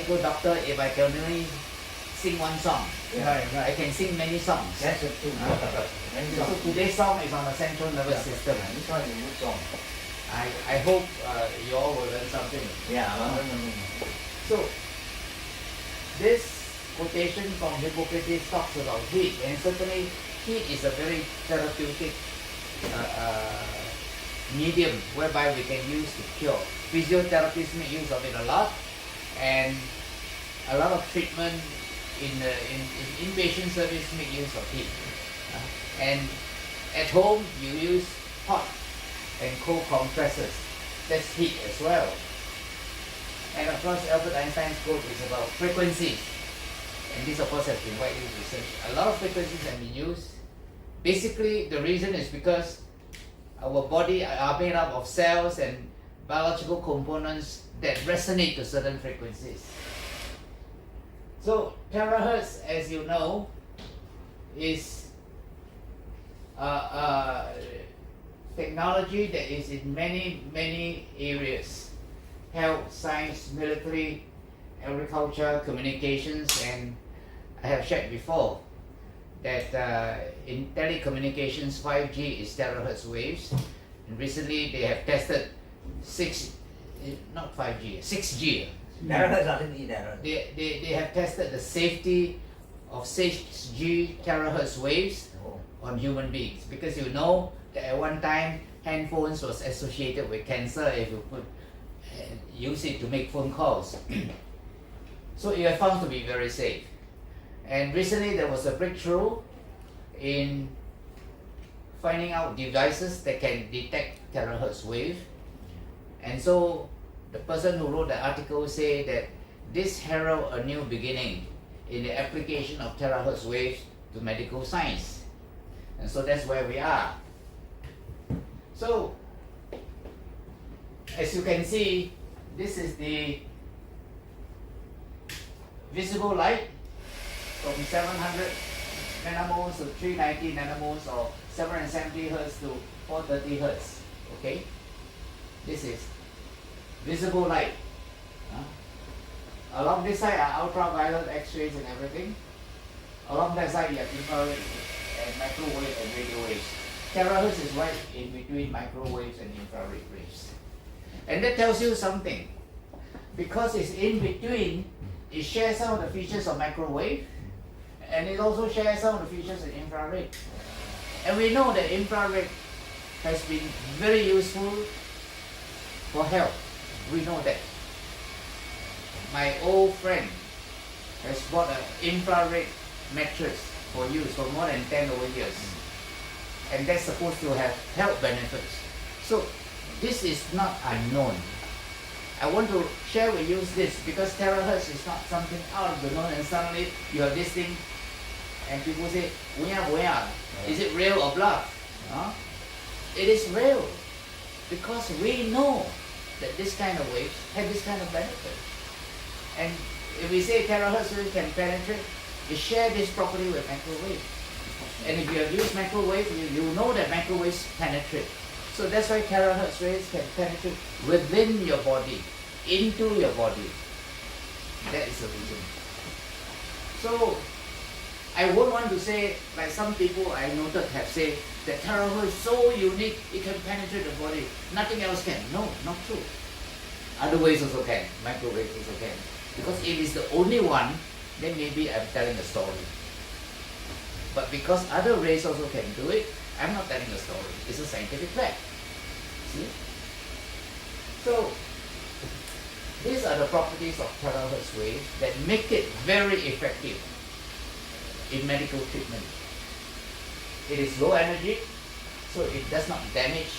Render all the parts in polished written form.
medical doctor if I can only sing one song. Right, I right. can sing many songs. That's the truth. So today's song is on the central nervous system. This one is a good song. I hope you all will learn something. Yeah. So this quotation from Hippocrates talks about heat, and certainly heat is a very therapeutic medium whereby we can use to cure. Physiotherapists make use of it a lot, and a lot of treatment in inpatient service make use of heat. And at home you use hot and cold compressors. That's heat as well. And of course Albert Einstein's quote is about frequencies. And this of course has been widely researched. A lot of frequencies have been used. Basically the reason is because our body are made up of cells and biological components that resonate to certain frequencies. So terahertz, as you know, is technology that is in many areas: health, science, military, agriculture, communications, and I have shared before that in telecommunications 5G is terahertz waves, and recently they have tested 6G. They have tested the safety of 6G terahertz waves on human beings, because you know that at one time handphones was associated with cancer if you could use it to make phone calls. So it was found to be very safe. And recently there was a breakthrough in finding out devices that can detect terahertz wave. And so the person who wrote the article said that this heralds a new beginning in the application of terahertz waves to medical science. And so that's where we are. So as you can see, this is the visible light from 700 nanomoles to 390 nanomoles, or 770 Hz to 430 Hz. Okay, this is visible light. Along this side are ultraviolet X-rays and everything. Along that side you have infrared and microwave and radio waves. Terahertz is right in between microwaves and infrared waves. And that tells you something. Because it's in between, it shares some of the features of microwave, and it also shares some of the features of infrared. And we know that infrared has been very useful for health. We know that. My old friend has bought an infrared mattress for use for more than 10 over years. And that's supposed to have health benefits. So this is not unknown. I want to share with you this because terahertz is not something out of the known, and suddenly you have this thing and people say, is it real or bluff? It is real because we know that this kind of waves have this kind of benefit. And if we say terahertz wave can penetrate, it shares this property with microwave. And if you have used microwave, you know that microwaves penetrate. So that's why terahertz waves can penetrate within your body, into your body. That is the reason. So I won't want to say, like some people I noted have said, that terahertz is so unique, it can penetrate the body. Nothing else can. No, not true. Other ways also can. Microwaves also can. Because if it's the only one, then maybe I'm telling a story. But because other rays also can do it, I'm not telling a story. It's a scientific fact. See? So, these are the properties of terahertz waves that make it very effective in medical treatment. It is low energy, so it does not damage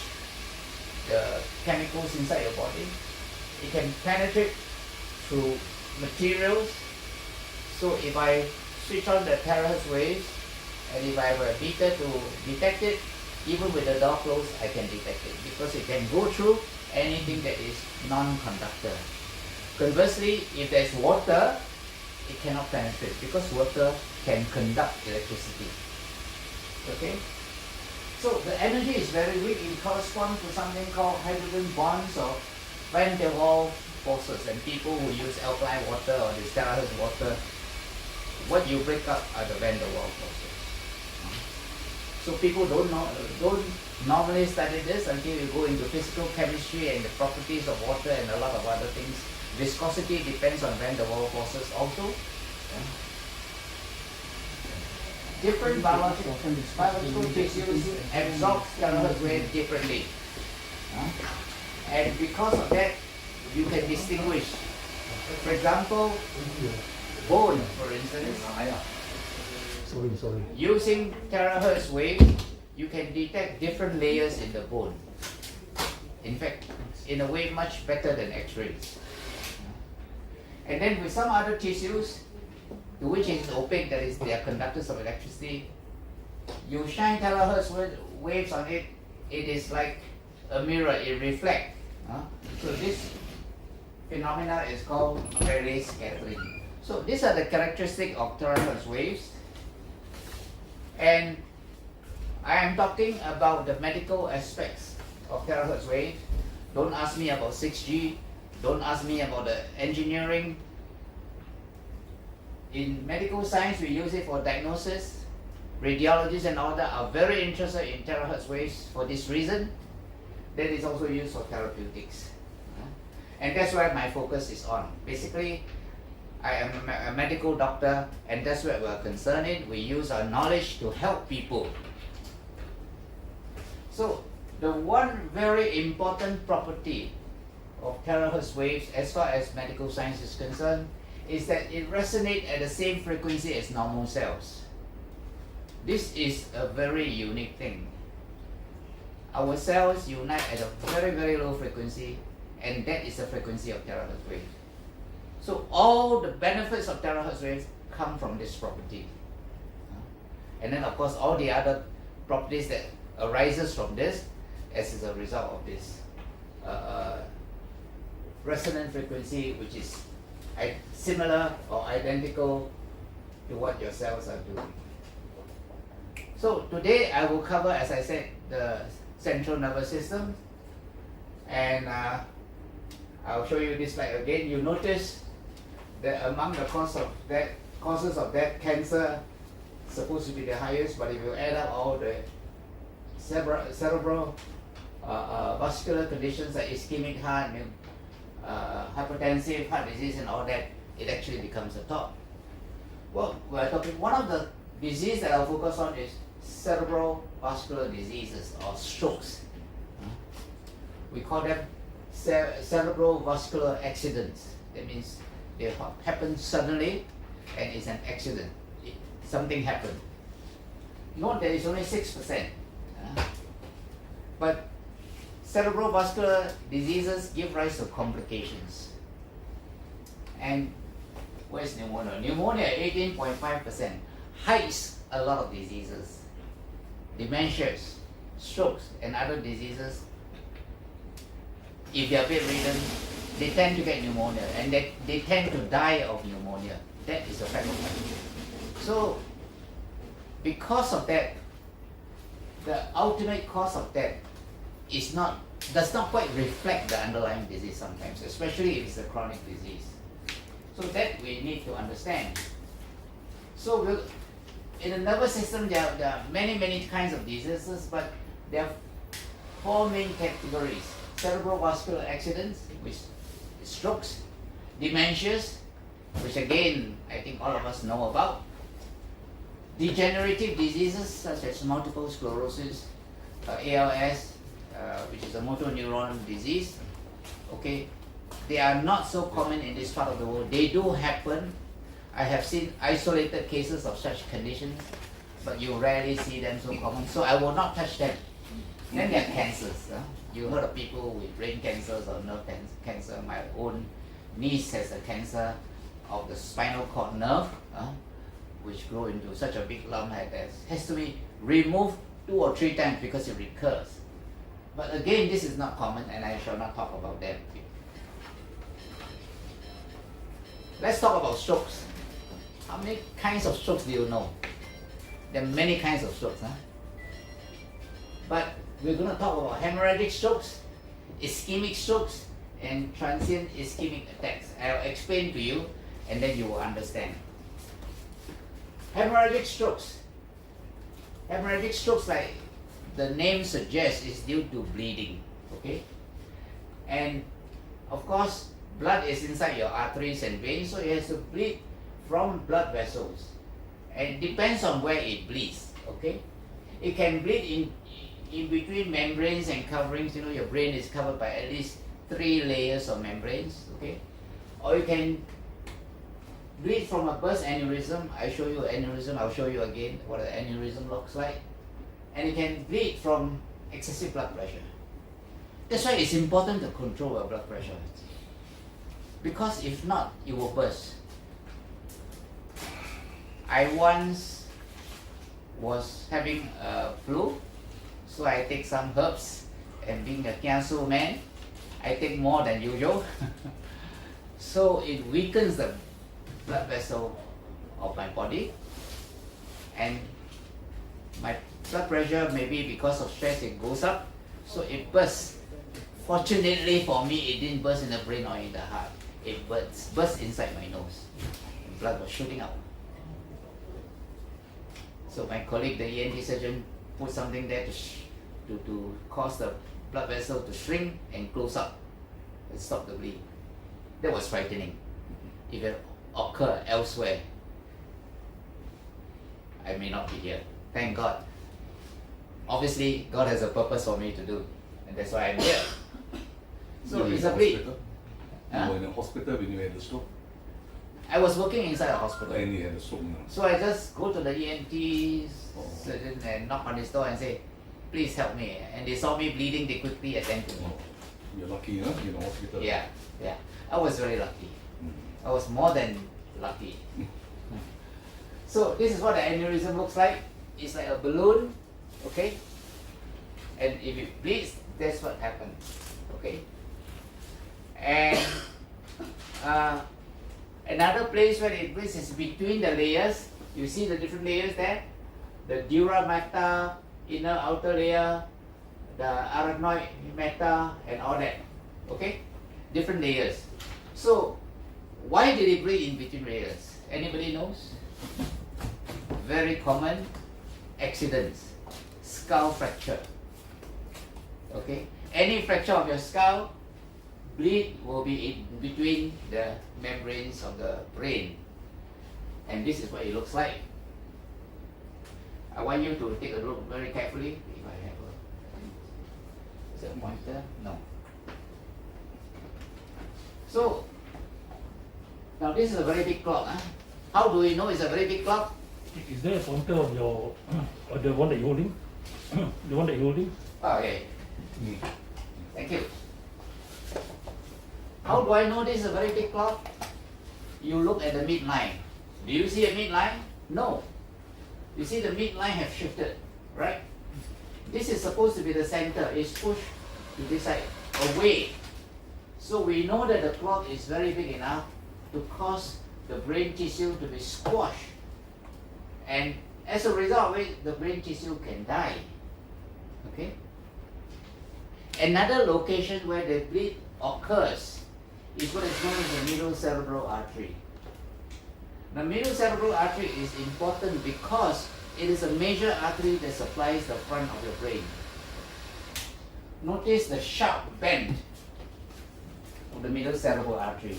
the chemicals inside your body. It can penetrate through materials. So if I switch on the terahertz waves, and if I have a meter to detect it, even with the door closed, I can detect it because it can go through anything that is non-conductor. Conversely, if there's water, it cannot penetrate because water can conduct electricity. Okay? So the energy is very weak. It corresponds to something called hydrogen bonds or van der Waals forces, and people who use alkaline water or the THz water, what you break up are the van der Waals forces. So people don't normally study this until you go into physical chemistry and the properties of water and a lot of other things. Viscosity depends on van der Waals forces also. Different biological tissues absorb THz wave differently. And because of that, you can distinguish. For example, bone, for instance. Using THz wave, you can detect different layers in the bone. In fact, in a way much better than X-rays. And then with some other tissues, to which is opaque, that is, they are conductors of electricity, you shine THz waves on it, it is like a mirror, it reflects. So this phenomena is called Rayleigh scattering. So these are the characteristics of THz waves. And I am talking about the medical aspects of THz waves. Don't ask me about 6G. Don't ask me about the engineering. In medical science, we use it for diagnosis. Radiologists and all that are very interested in THz waves for this reason. That is also used for therapeutics. And that's where my focus is on. Basically, I am a medical doctor, and that's what we're concerned in. We use our knowledge to help people. So, the one very important property of THz waves, as far as medical science is concerned, is that it resonates at the same frequency as normal cells. This is a very unique thing. Our cells unite at a very, very low frequency, and that is the frequency of THz waves. So all the benefits of THz waves come from this property. And then of course all the other properties that arises from this as a result of this resonant frequency, which is similar or identical to what your cells are doing. So today I will cover, as I said, the central nervous system, and I'll show you this slide again. You notice that among the causes of that, cancer supposed to be the highest, but if you add up all the cerebral vascular conditions like ischemic heart, hypertensive heart disease and all that, it actually becomes the top. Well, we're talking, one of the diseases that I'll focus on is cerebral vascular diseases or strokes. We call them cerebral vascular accidents. That means they happen suddenly and it's an accident. Something happened. Note that it's only 6%. But cerebral vascular diseases give rise to complications. And where's pneumonia? Pneumonia, 18.5%, hides a lot of diseases. Dementias, strokes, and other diseases. If they are bedridden, they tend to get pneumonia, and they tend to die of pneumonia. That is a fact of life. So, because of that, the ultimate cause of death does not quite reflect the underlying disease sometimes, especially if it's a chronic disease. So that we need to understand. So in the nervous system, there are many, many kinds of diseases, but there are four main categories. Cerebral vascular accidents, which is strokes, dementias, which again, I think all of us know about, degenerative diseases such as multiple sclerosis, ALS, which is a motor neuron disease. Okay, they are not so common in this part of the world. They do happen. I have seen isolated cases of such conditions, but you rarely see them so common. So I will not touch them. Then there are cancers. You heard of people with brain cancers or nerve cancer. My own niece has a cancer of the spinal cord nerve, which grow into such a big lump that has to be removed 2 or 3 times because it recurs. But again, this is not common, and I shall not talk about them. Let's talk about strokes. How many kinds of strokes do you know? There are many kinds of strokes. But we're going to talk about hemorrhagic strokes, ischemic strokes, and transient ischemic attacks. I'll explain to you and then you will understand. Hemorrhagic strokes. Hemorrhagic strokes, like the name suggests, is due to bleeding. Okay? And of course, blood is inside your arteries and veins, so it has to bleed from blood vessels. And it depends on where it bleeds. Okay? It can bleed in between membranes and coverings. You know, your brain is covered by at least 3 layers of membranes. Okay? Or you can bleed from a burst aneurysm. I show you aneurysm. I'll show you again what an aneurysm looks like. And you can bleed from excessive blood pressure. That's why it's important to control your blood pressure. Because if not, you will burst. I once was having a flu, so I take some herbs, and being a kiasu man, I take more than usual. So it weakens the blood vessel of my body, and my blood pressure, maybe because of stress, it goes up, so it bursts. Fortunately for me, it didn't burst in the brain or in the heart. It burst inside my nose. Blood was shooting out. So my colleague, the ENT surgeon, put something there to cause the blood vessel to shrink and close up and stop the bleed. That was frightening. If it occurred elsewhere, I may not be here. Thank God. Obviously, God has a purpose for me to do, and that's why I'm here. So it's a bleed. You were in a hospital when you had the stroke? I was working inside a hospital. And you had a stroke now. So I just go to the ENT surgeon and knock on his door and say, please help me. And they saw me bleeding, they quickly attend to me. Oh, you're lucky, huh? You're in the hospital. Yeah. I was very lucky. I was more than lucky. So this is what the aneurysm looks like. It's like a balloon, okay? And if it bleeds, that's what happens, okay? And another place where it bleeds is between the layers. You see the different layers there? The dura mater, inner outer layer, the arachnoid mater, and all that. Okay? Different layers. So, why did it bleed in between layers? Anybody knows? Very common accidents. Skull fracture. Okay? Any fracture of your skull, bleed will be in between the membranes of the brain. And this is what it looks like. I want you to take a look very carefully. If I have a, is it a pointer? No. So, now this is a very big clock. Huh? How do we know it's a very big clock? Is there a pointer of your, or the one that you're holding? The one that you're holding? Oh, okay. Thank you. How do I know this is a very big clock? You look at the midline. Do you see a midline? No. You see the midline have shifted, right? This is supposed to be the center. It's pushed to this side, away. So we know that the clot is very big enough to cause the brain tissue to be squashed. And as a result of it, the brain tissue can die. Okay? Another location where the bleed occurs is what is known as the middle cerebral artery. The middle cerebral artery is important because it is a major artery that supplies the front of your brain. Notice the sharp bend of the middle cerebral artery.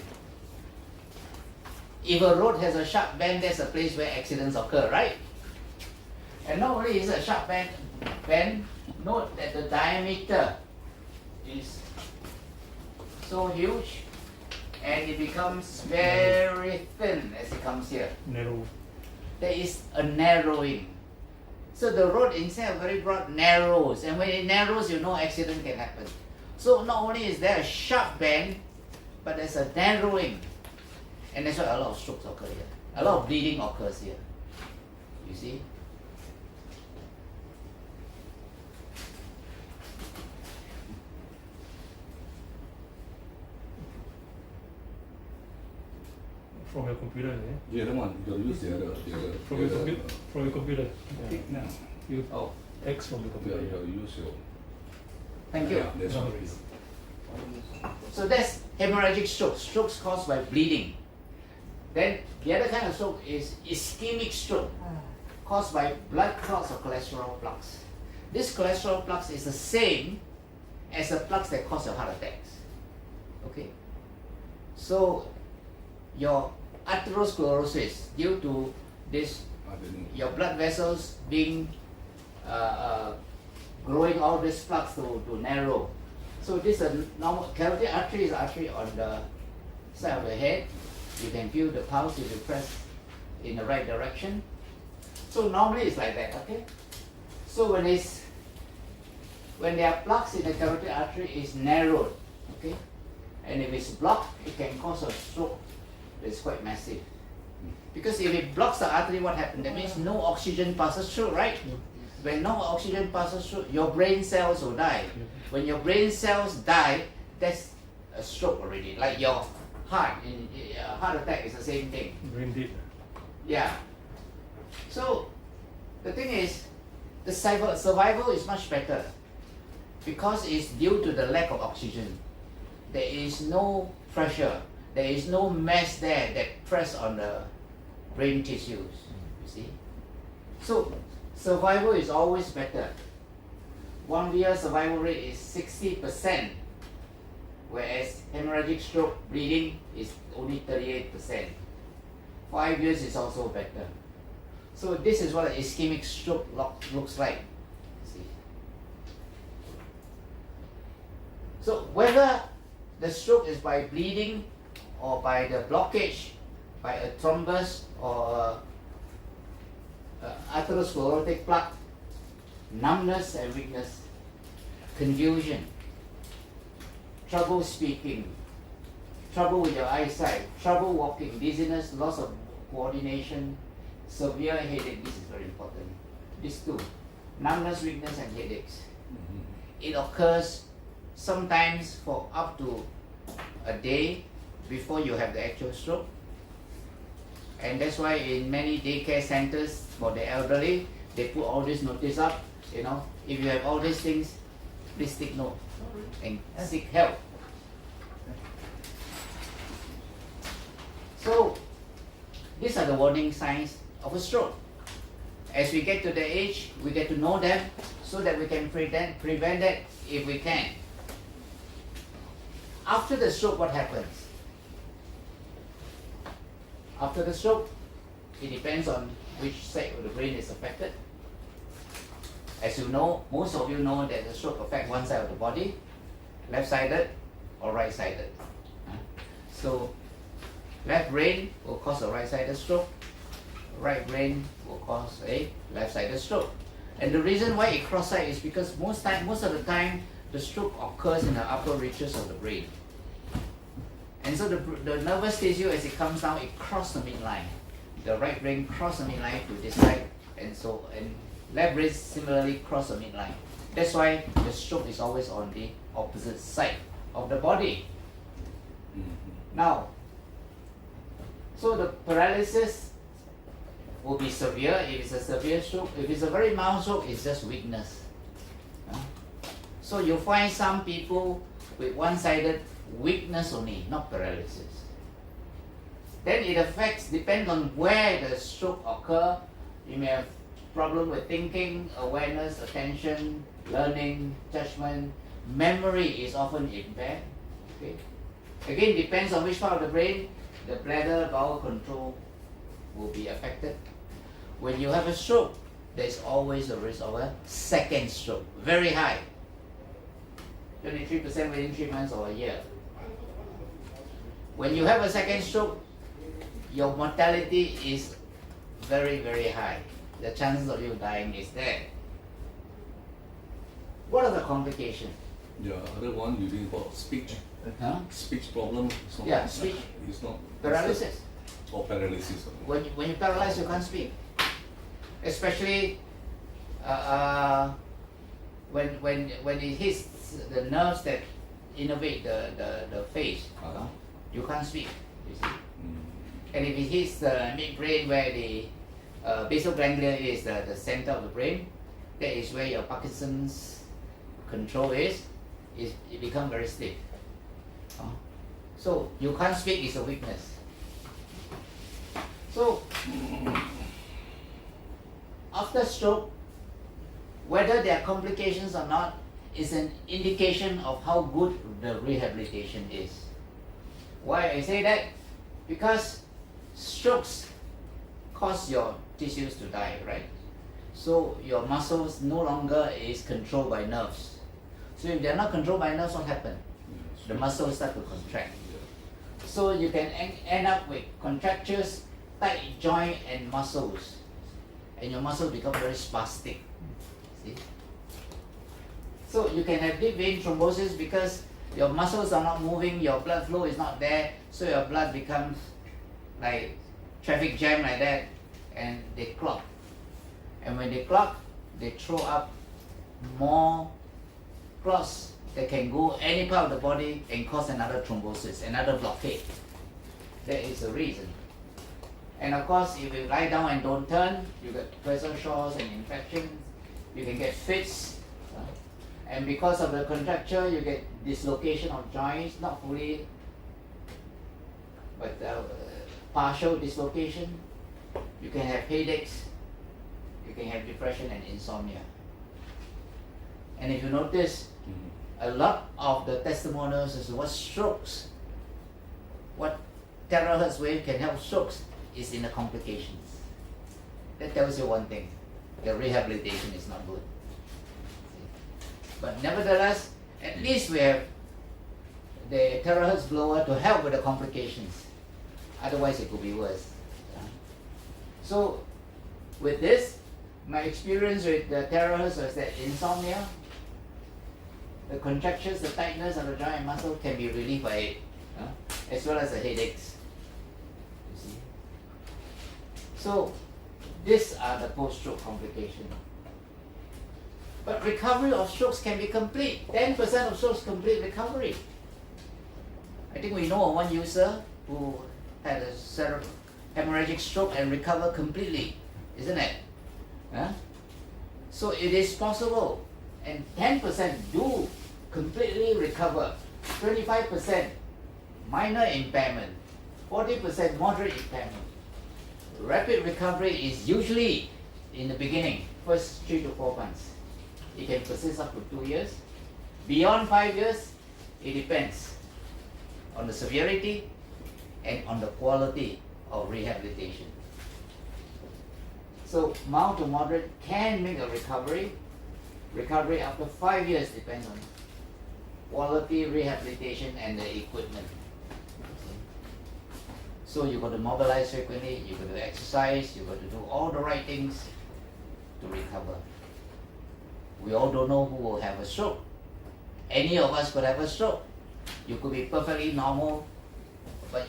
If a road has a sharp bend, that's a place where accidents occur, right? And not only is it a sharp bend, note that the diameter is so huge and it becomes very thin as it comes here. Narrow. There is a narrowing. So the road, instead of very broad, narrows. And when it narrows, you know accident can happen. So not only is there a sharp bend, but there's a narrowing. And that's why a lot of strokes occur here. A lot of bleeding occurs here. You see? From your computer, eh? The other one, you gotta use the other. From your computer. From your computer. Tick now. You Oh, X from the Yeah, computer. you gotta use your. thank you. Yeah, that's No what it worries. is. So that's hemorrhagic stroke, strokes caused by bleeding. Then the other kind of stroke is ischemic stroke, caused by blood clots or cholesterol plaques. This cholesterol plaques is the same as the plaques that cause your heart attacks. Okay? So your atherosclerosis, due to this, I didn't know. your blood vessels being growing all these plaques to narrow. So this is a normal carotid artery, is artery on the side of the head. You can feel the pulse if you press in the right direction. So normally it's like that, okay? So when there are plaques in the carotid artery, it's narrowed, okay? And if it's blocked, it can cause a stroke that's quite massive. Because if it blocks the artery, what happens? That means no oxygen passes through, right? When no oxygen passes through, your brain cells will die. When your brain cells die, that's a stroke already. Like your heart, heart attack is the same thing. Brain dead. Yeah. So the thing is, the survival is much better because it's due to the lack of oxygen. There is no pressure. There is no mass there that press on the brain tissues. You see. So survival is always better. 1 year survival rate is 60%, whereas hemorrhagic stroke bleeding is only 38%. 5 years is also better. So this is what an ischemic stroke looks like. See. So whether the stroke is by bleeding or by the blockage, by a thrombus or atherosclerotic plaque, numbness and weakness, confusion, trouble speaking, trouble with your eyesight, trouble walking, dizziness, loss of coordination, severe headache. This is very important. These two, numbness, weakness, and headaches. It occurs sometimes for up to a day before you have the actual stroke. And that's why in many daycare centers for the elderly, they put all this notice up, you know, if you have all these things, please take note and seek help. So these are the warning signs of a stroke. As we get to the age, we get to know them so that we can prevent that if we can. After the stroke, what happens? After the stroke, it depends on which side of the brain is affected. As you know, most of you know that the stroke affects one side of the body, left-sided or right-sided. So left brain will cause a right-sided stroke, right brain will cause a left-sided stroke. And the reason why it cross-side is because most of the time the stroke occurs in the upper reaches of the brain. And so the nervous tissue, as it comes down, it crosses the midline. The right brain crosses the midline to this side, and left brain similarly cross the midline. That's why the stroke is always on the opposite side of the body. Now, so the paralysis will be severe if it's a severe stroke. If it's a very mild stroke, it's just weakness. So you find some people with one-sided weakness only, not paralysis. Then it affects, depends on where the stroke occur. You may have problem with thinking, awareness, attention, learning, judgment. Memory is often impaired. Okay. Again, depends on which part of the brain. The bladder, bowel control will be affected. When you have a stroke, there's always a risk of a second stroke, very high. 23% within 3 months or a year. When you have a second stroke, your mortality is very, very high. The chances of you dying is there. What are the complications? Yeah, other one you think about speech. Huh? Speech problem. It's not, Yeah, speech. It's not Paralysis. Or paralysis. When you're paralyzed, you can't speak. Especially when it hits the nerves that innervate the face, you can't speak. You see. And if it hits the midbrain where the basal ganglia is the center of the brain, that is where your Parkinson's control is. It becomes very stiff. So you can't speak is a weakness. So after stroke, whether there are complications or not is an indication of how good the rehabilitation is. Why I say that? Because strokes cause your tissues to die, right? So your muscles no longer is controlled by nerves. So if they're not controlled by nerves, what happens? The muscles start to contract. So you can end up with contractures, tight joint and muscles. And your muscles become very spastic. See? So you can have deep vein thrombosis because your muscles are not moving, your blood flow is not there, so your blood becomes like traffic jam like that, and they clog. And when they clog, they throw up more clots that can go any part of the body and cause another thrombosis, another blockade. That is the reason. And of course, if you lie down and don't turn, you get pressure sores and infections, you can get fits. And because of the contracture, you get dislocation of joints, not fully, but partial dislocation. You can have headaches, you can have depression and insomnia. And if you notice, a lot of the testimonials is what strokes, what THz wave can help strokes is in the complications. That tells you one thing, the rehabilitation is not good. But nevertheless, at least we have the THz blower to help with the complications. Otherwise it could be worse. So with this, my experience with the THz was that insomnia, the contractions, the tightness of the joint and muscle can be relieved by it, as well as the headaches. You see? So these are the post-stroke complications. But recovery of strokes can be complete. 10% of strokes complete recovery. I think we know of one user who had a hemorrhagic stroke and recovered completely, isn't it? So it is possible. And 10% do completely recover. 25% minor impairment. 40% moderate impairment. Rapid recovery is usually in the beginning, first 3 to 4 months. It can persist up to 2 years. Beyond 5 years, it depends on the severity and on the quality of rehabilitation. So mild to moderate can make a recovery. Recovery after 5 years depends on quality rehabilitation and the equipment. So you've got to mobilize frequently, you've got to exercise, you've got to do all the right things to recover. We all don't know who will have a stroke. Any of us could have a stroke. You could be perfectly normal, but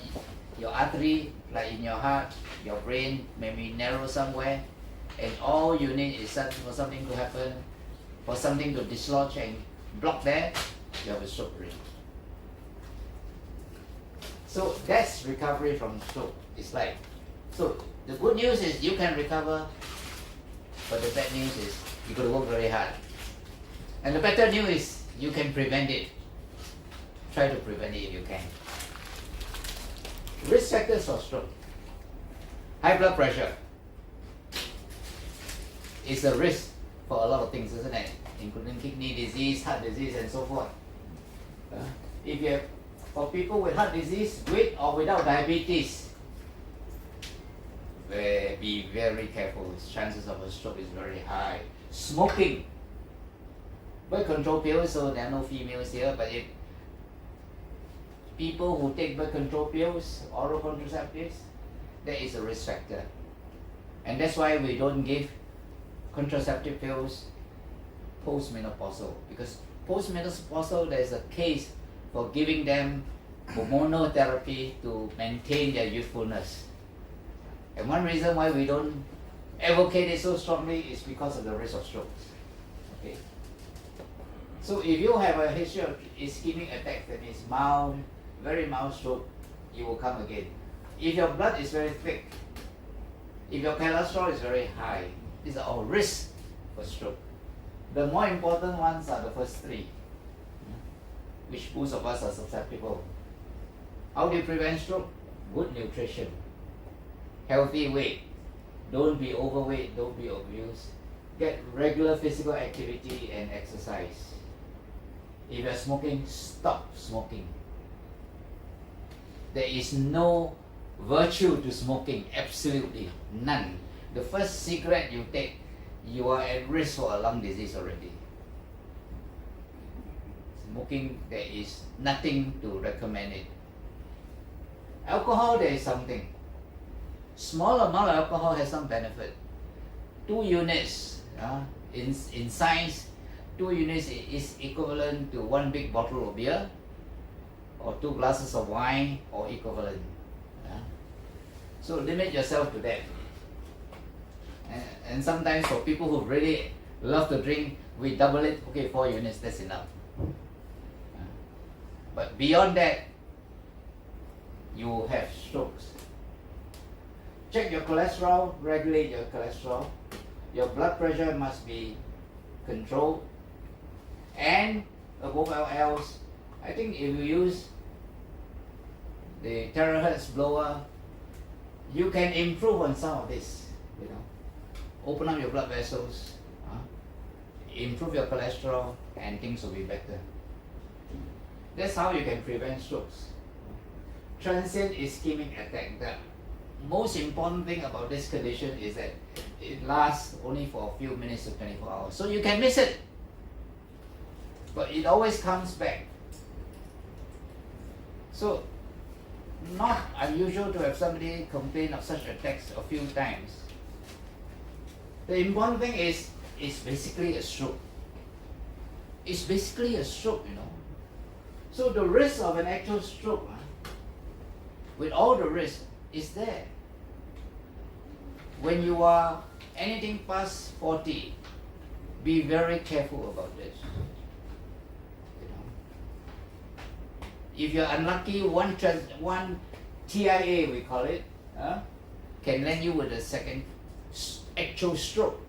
your artery, like in your heart, your brain may be narrow somewhere, and all you need is for something to happen, for something to dislodge and block there, you have a stroke rate. So that's recovery from stroke. It's like, so the good news is you can recover, but the bad news is you got to work very hard. And the better news is you can prevent it. Try to prevent it if you can. Risk factors for stroke. High blood pressure is a risk for a lot of things, isn't it? Including kidney disease, heart disease, and so forth. If you have, for people with heart disease, with or without diabetes, be very careful. Chances of a stroke is very high. Smoking. Birth control pills, so there are no females here, but if people who take birth control pills, oral contraceptives, that is a risk factor. And that's why we don't give contraceptive pills postmenopausal, because postmenopausal there is a case for giving them hormonal therapy to maintain their youthfulness. And one reason why we don't advocate it so strongly is because of the risk of strokes. Okay. So if you have a history of ischemic attack, that means mild, very mild stroke, you will come again. If your blood is very thick, if your cholesterol is very high, these are all risks for stroke. The more important ones are the first three. which most of us are susceptible. How do you prevent stroke? Good nutrition, healthy weight, don't be overweight, don't be obese, get regular physical activity and exercise. If you're smoking, stop smoking. There is no virtue to smoking, absolutely none. The first cigarette you take, you are at risk for a lung disease already. Smoking, there is nothing to recommend it. Alcohol, there is something. Small amount of alcohol has some benefit. 2 units, in science, 2 units is equivalent to 1 big bottle of beer, or 2 glasses of wine, or equivalent. So limit yourself to that. And sometimes for people who really love to drink, we double it. Okay, 4 units, that's enough. But beyond that, you have strokes. Check your cholesterol, regulate your cholesterol. Your blood pressure must be controlled. And above all else, I think if you use the THz blower, you can improve on some of this. Open up your blood vessels, improve your cholesterol, and things will be better. That's how you can prevent strokes. Transient ischemic attack. The most important thing about this condition is that it lasts only for a few minutes to 24 hours. So you can miss it, but it always comes back. So not unusual to have somebody complain of such attacks a few times. The important thing is it's basically a stroke. It's basically a stroke, So the risk of an actual stroke, with all the risk, is there. When you are anything past 40, be very careful about this. If you're unlucky, one TIA, we call it, can land you with a second actual stroke.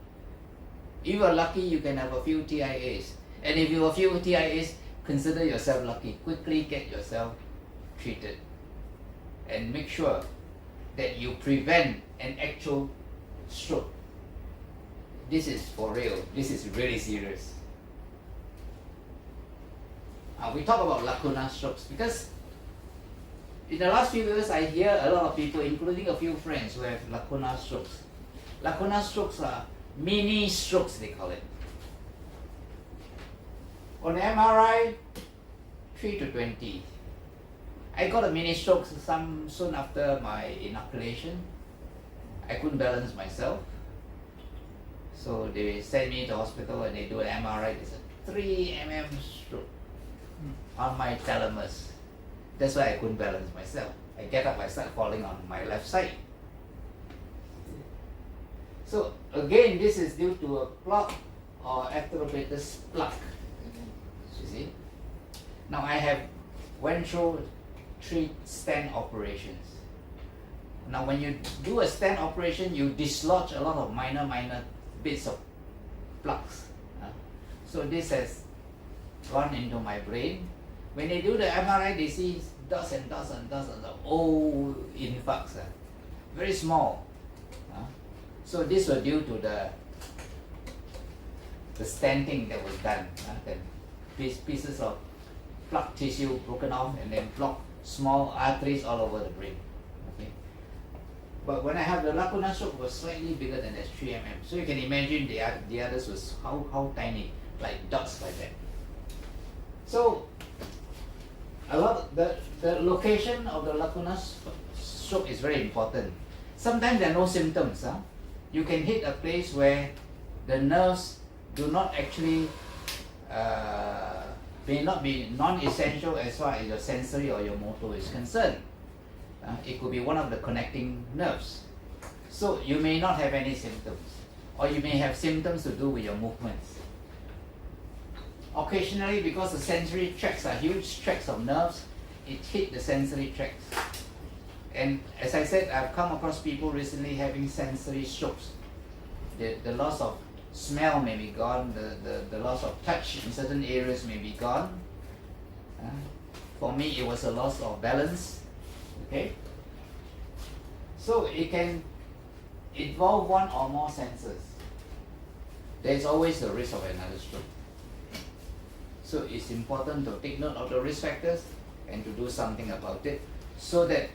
If you're lucky, you can have a few TIAs. And if you have a few TIAs, consider yourself lucky. Quickly get yourself treated. And make sure that you prevent an actual stroke. This is for real. This is really serious. We talk about lacuna strokes because in the last few years I hear a lot of people, including a few friends, who have lacuna strokes. Lacuna strokes are mini strokes, they call it. On MRI, 3 to 20. I got a mini stroke soon after my inoculation. I couldn't balance myself. So they sent me to hospital and they do an MRI. There's a 3 mm stroke on my thalamus. That's why I couldn't balance myself. I get up, I start falling on my left side. So again, this is due to a plaque or arthropatus plaque. You see? Now I have went through 3 stent operations. Now when you do a stent operation, you dislodge a lot of minor bits of plaques. So this has gone into my brain. When they do the MRI, they see dots and dots and dots and old infarcts, very small. So this was due to the stenting that was done. Pieces of plaque tissue broken off and then blocked small arteries all over the brain. Okay. But when I have the lacuna stroke, was slightly bigger than that, 3 mm. So you can imagine the others was how tiny, like dots like that. So the location of the lacuna stroke is very important. Sometimes there are no symptoms. You can hit a place where the nerves do not actually may not be non-essential as far as your sensory or your motor is concerned. It could be one of the connecting nerves. So you may not have any symptoms, or you may have symptoms to do with your movements. Occasionally, because the sensory tracts are huge tracts of nerves, it hit the sensory tracts. And as I said, I've come across people recently having sensory strokes. The loss of smell may be gone, the loss of touch in certain areas may be gone. For me, it was a loss of balance. Okay. So it can involve one or more sensors. There is always the risk of another stroke. So it's important to take note of the risk factors and to do something about it so that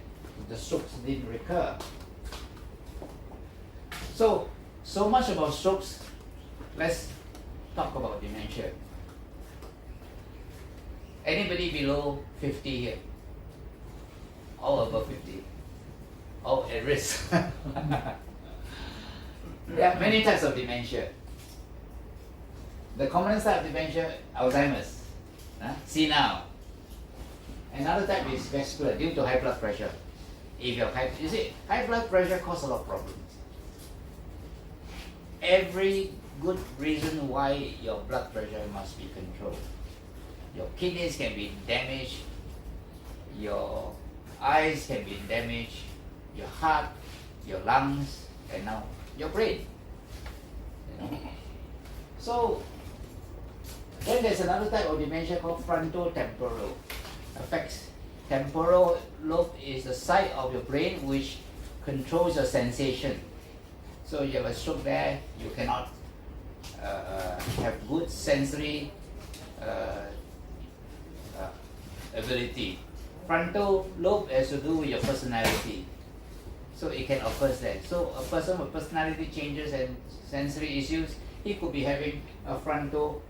the strokes didn't recur. So much about strokes. Let's talk about dementia. Anybody below 50 here? All above 50? All at risk? There are many types of dementia. The commonest type of dementia, Alzheimer's, senile. Another type is vascular, due to high blood pressure. If you have high blood pressure causes a lot of problems. Every good reason why your blood pressure must be controlled. Your kidneys can be damaged, your eyes can be damaged, your heart, your lungs, and now your brain. You know? So then there's another type of dementia called frontotemporal. Affects temporal lobe is the side of your brain which controls your sensation. So you have a stroke there, you cannot have good sensory ability. Frontal lobe has to do with your personality. So it can occur there. So a person with personality changes and sensory issues, he could be having a frontotemporal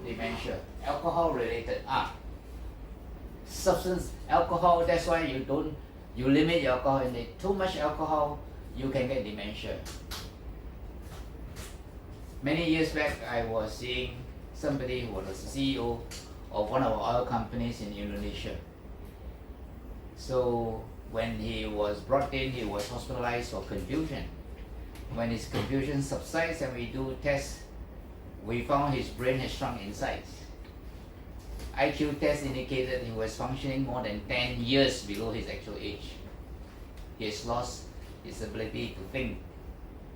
dementia. Alcohol related. Substance, alcohol, that's why you limit your alcohol intake. Too much alcohol, you can get dementia. Many years back, I was seeing somebody who was the CEO of one of our oil companies in Indonesia. So when he was brought in, he was hospitalized for confusion. When his confusion subsides and we do tests, we found his brain has shrunk in size. IQ test indicated he was functioning more than 10 years below his actual age. He has lost his ability to think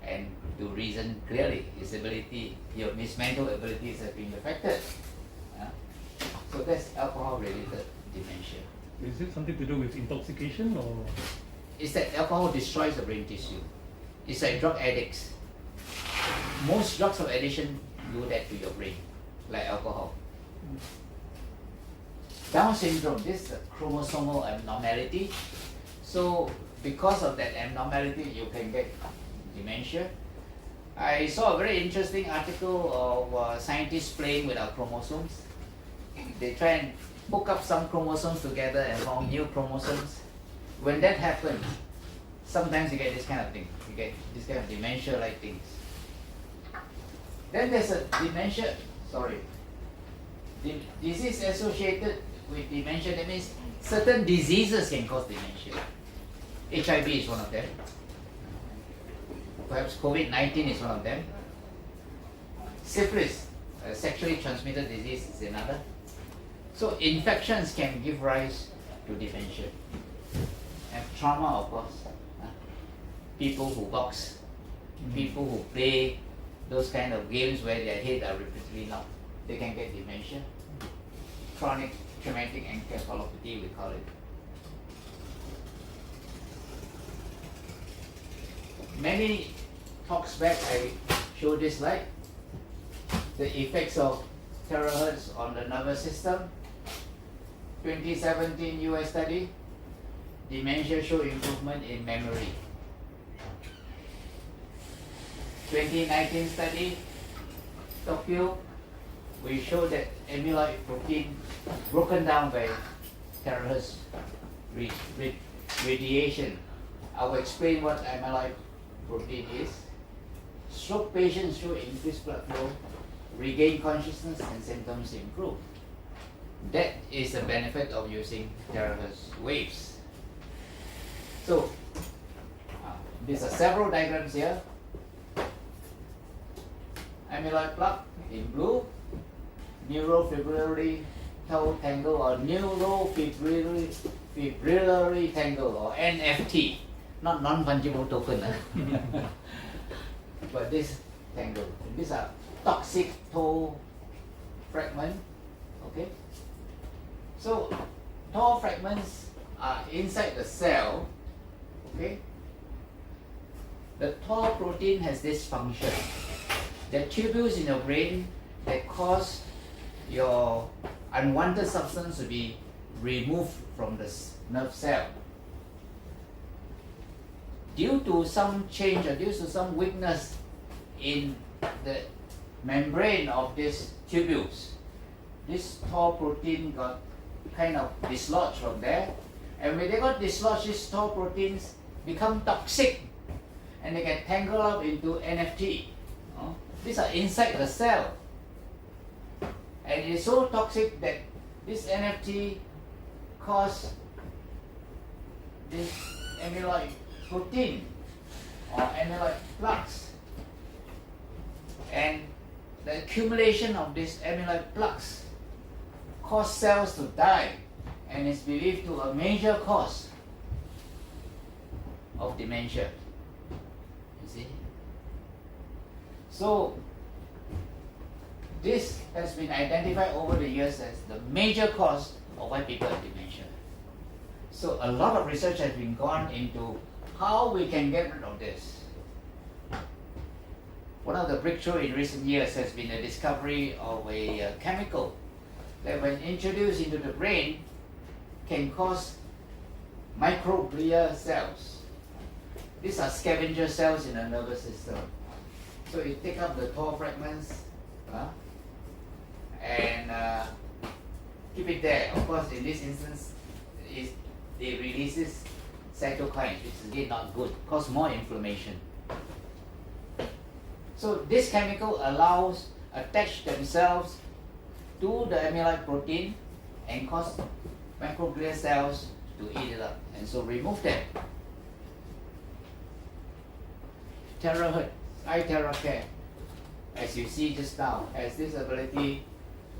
and to reason clearly. His mental abilities have been affected. So that's alcohol-related dementia. Is it something to do with intoxication or? It's that alcohol destroys the brain tissue. It's like drug addicts. Most drugs of addiction do that to your brain, like alcohol. Down syndrome, this is a chromosomal abnormality. So because of that abnormality, you can get dementia. I saw a very interesting article of scientists playing with our chromosomes. They try and hook up some chromosomes together and form new chromosomes. When that happens, sometimes you get this kind of thing. You get this kind of dementia-like things. Then there's a dementia, disease associated with dementia. That means certain diseases can cause dementia. HIV is one of them. Perhaps COVID-19 is one of them. Syphilis, a sexually transmitted disease, is another. So infections can give rise to dementia. And trauma, of course. People who box, people who play those kind of games where their head are repeatedly knocked, they can get dementia. Chronic traumatic encephalopathy, we call it. Many talks back, I showed this slide. The effects of THz on the nervous system. 2017 US study, dementia show improvement in memory. 2019 study, Tokyo, we showed that amyloid protein broken down by THz radiation. I will explain what amyloid protein is. Stroke patients show increased blood flow, regain consciousness, and symptoms improve. That is the benefit of using THz waves. So, these are several diagrams here. Amyloid plaque in blue, neurofibrillary tau tangle or neurofibrillary tangle or NFT, not non-fungible token. But this tangle, these are toxic tau fragment. Okay. So tau fragments are inside the cell. Okay. The tau protein has this function. There are tubules in your brain that cause your unwanted substance to be removed from the nerve cell. Due to some change or due to some weakness in the membrane of these tubules, this tau protein got kind of dislodged from there, and when they got dislodged, these tau proteins become toxic and they get tangled up into NFT. These are inside the cell, and it is so toxic that this NFT cause this amyloid protein or amyloid plaques, and the accumulation of this amyloid plaques cause cells to die, and is believed to a major cause of dementia. You see? So this has been identified over the years as the major cause of why people have dementia. So a lot of research has been gone into how we can get rid of this. One of the breakthroughs in recent years has been the discovery of a chemical that when introduced into the brain can cause microglia cells. These are scavenger cells in the nervous system. So you take up the tau fragments and keep it there. Of course, in this instance, it releases cytokines, which is again not good, cause more inflammation. So this chemical allows attach themselves to the amyloid protein and cause microglia cells to eat it up, and so remove them. THz iTeraCare, as you see just now, has this ability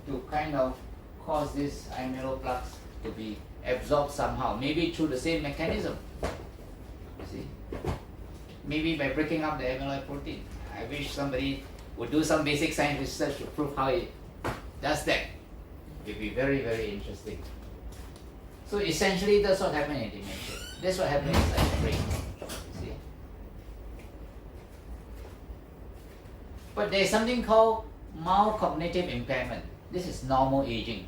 to kind of cause these amyloid plaques to be absorbed somehow, maybe through the same mechanism. You see? Maybe by breaking up the amyloid protein. I wish somebody would do some basic science research to prove how it does that. It would be very, very interesting. So essentially that's what happens in dementia. That's what happens inside the brain. See? But there's something called mild cognitive impairment. This is normal aging.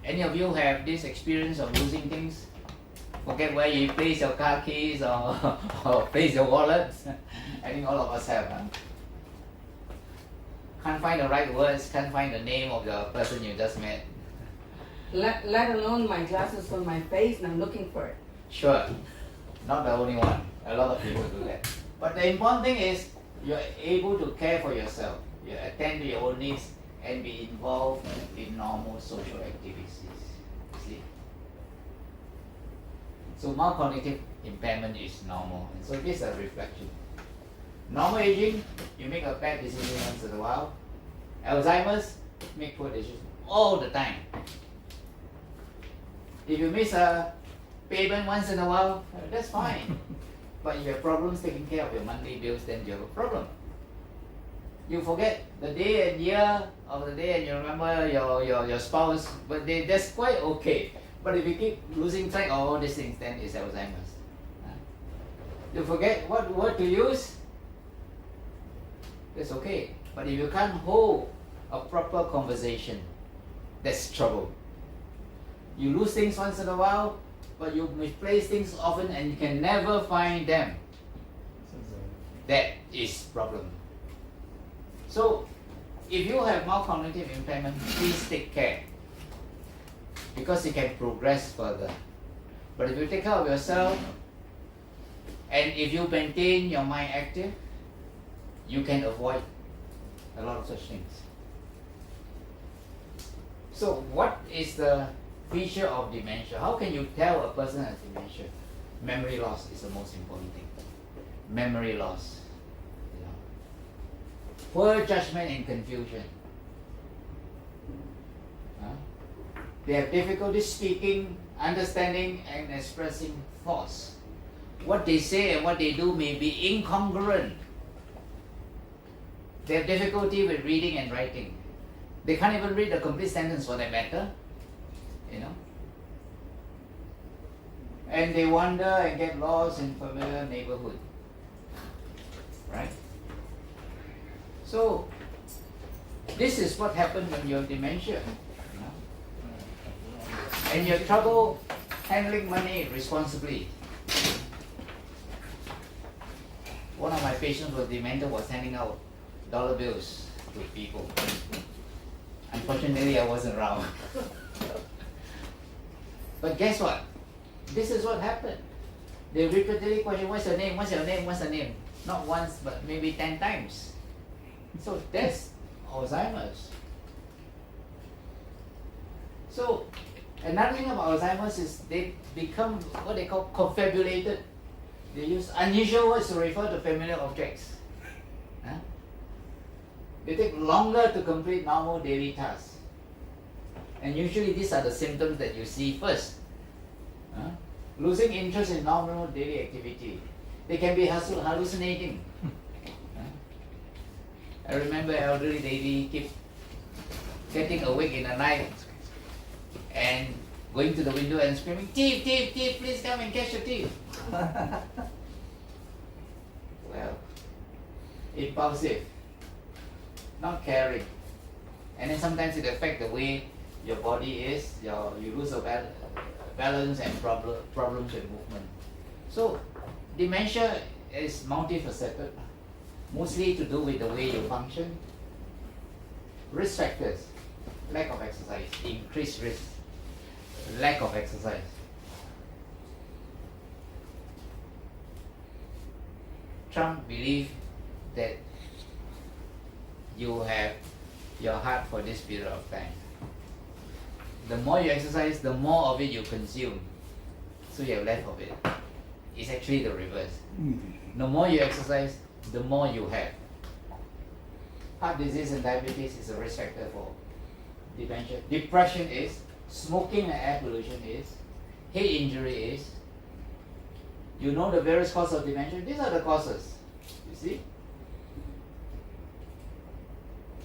Any of you have this experience of losing things? Forget where you place your car keys or place your wallet? I think all of us have. Can't find the right words, can't find the name of the person you just met. Let alone my glasses on my face and I'm looking for it. Sure, not the only one. A lot of people do that. But the important thing is you're able to care for yourself. You attend to your own needs and be involved in normal social activities. See? So mild cognitive impairment is normal. And so this is a reflection. Normal aging, you make a bad decision once in a while. Alzheimer's, make poor decisions all the time. If you miss a payment once in a while, that's fine. But if you have problems taking care of your monthly bills, then you have a problem. You forget the day and year of the day and you remember your spouse birthday, that's quite okay. But if you keep losing track of all these things, then it's Alzheimer's. You forget what word to use, that's okay. But if you can't hold a proper conversation, that's trouble. You lose things once in a while, but you misplace things often and you can never find them. That is problem. So, if you have mild cognitive impairment, please take care, because it can progress further. But if you take care of yourself, and if you maintain your mind active, you can avoid a lot of such things. So, what is the feature of dementia? How can you tell a person has dementia? Memory loss is the most important thing. Memory loss. Poor judgment and confusion. They have difficulty speaking, understanding, and expressing thoughts. What they say and what they do may be incongruent. They have difficulty with reading and writing. They can't even read a complete sentence for that matter, you know. And they wander and get lost in familiar neighborhood, right? So this is what happens when you have dementia, you know? And you have trouble handling money responsibly. One of my patients was dementia, was handing out dollar bills to people. Unfortunately, I wasn't around. But guess what? This is what happened. They repeatedly question, what's your name, what's your name, what's your name? Not once, but maybe 10 times. So that's Alzheimer's. So another thing about Alzheimer's is they become what they call confabulated. They use unusual words to refer to familiar objects. Huh? They take longer to complete normal daily tasks. And usually these are the symptoms that you see first. Huh? Losing interest in normal daily activity. They can be hallucinating. Huh? I remember an elderly lady keep getting awake in the night and going to the window and screaming, thief, thief, thief, please come and catch the thief. Well, impulsive, not caring. And then sometimes it affects the way your body is, you lose a balance and problems with movement. So dementia is multifaceted, mostly to do with the way you function. Risk factors, lack of exercise, increased risk, lack of exercise. Trump believes that you have your heart for this period of time. The more you exercise, the more of it you consume. So you have less of it. It's actually the reverse. The more you exercise, the more you have. Heart disease and diabetes is a risk factor for dementia. Depression is, smoking and air pollution is, head injury is. You know the various causes of dementia? These are the causes. You see?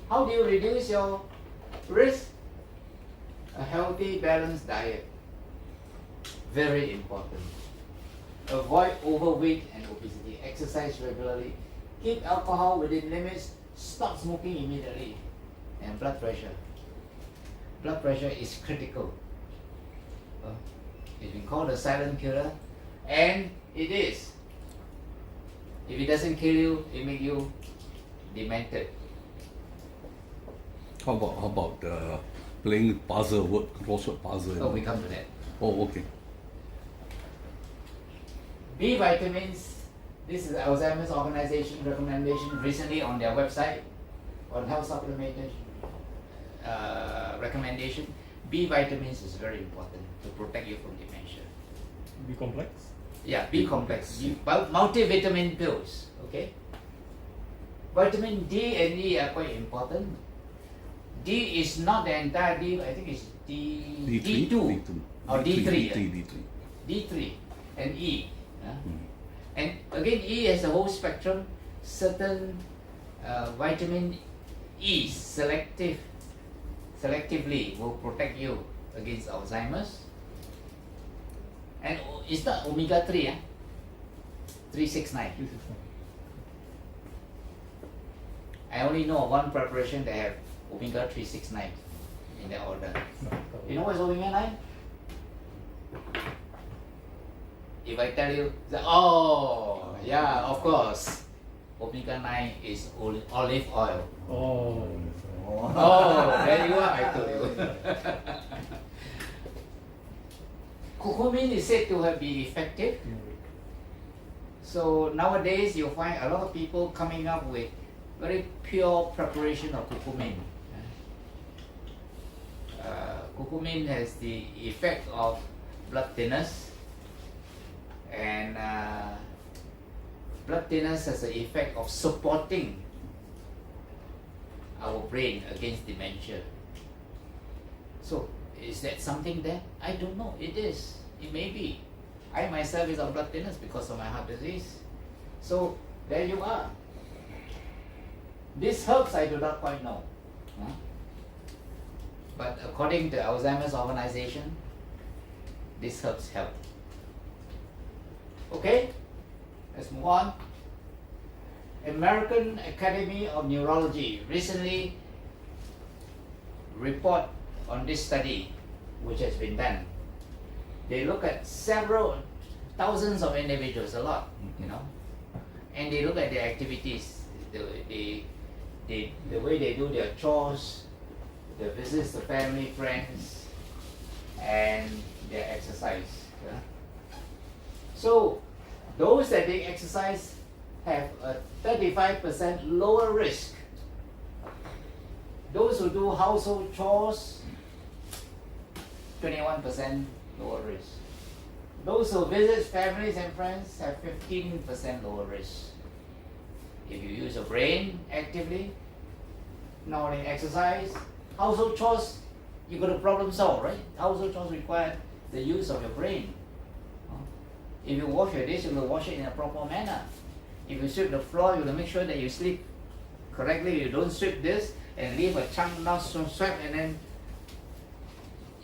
How do you reduce your risk? A healthy, balanced diet. Very important. Avoid overweight and obesity. Exercise regularly. Keep alcohol within limits. Stop smoking immediately. And blood pressure. Blood pressure is critical. It's been called a silent killer, and it is. If it doesn't kill you, it makes you demented. How about playing puzzle, crossword puzzle? Oh, we come to that. Oh, okay. B vitamins. This is Alzheimer's organization recommendation recently on their website on health supplementation recommendation. B vitamins is very important to protect you from dementia. B complex? Yeah, B complex. Multivitamin pills. Okay. Vitamin D and E are quite important. D is not the entire D. I think it's D2 or D3. D3 and E. And again, E has a whole spectrum. Certain vitamin E selectively will protect you against Alzheimer's. And it's not omega 3, 369. I only know of one preparation that have omega 369 in their order. You know what's omega 9? If I tell you that, oh, yeah, of course, omega 9 is olive oil. Oh. Oh, there you are, I told you. Curcumin is said to have been effective. So nowadays you find a lot of people coming up with very pure preparation of curcumin. Curcumin has the effect of blood thinners, and blood thinners has the effect of supporting our brain against dementia. So is that something there? I don't know. It is. It may be. I myself is on blood thinners because of my heart disease. So there you are. These herbs I do not quite know. But according to Alzheimer's organization, this helps health. Okay, let's move on. American Academy of Neurology recently report on this study which has been done. They look at several thousands of individuals, a lot, you know, and they look at their activities, the way they do their chores, the visits to family, friends, and their exercise. Yeah? So those that they exercise have a 35% lower risk. Those who do household chores, 21% lower risk. Those who visit families and friends have 15% lower risk. If you use your brain actively, not in exercise, household chores, you got a problem solved, right? Household chores require the use of your brain. If you wash your dish, you will wash it in a proper manner. If you sweep the floor, you will make sure that you sweep correctly. You don't sweep this and leave a chunk not swept, and then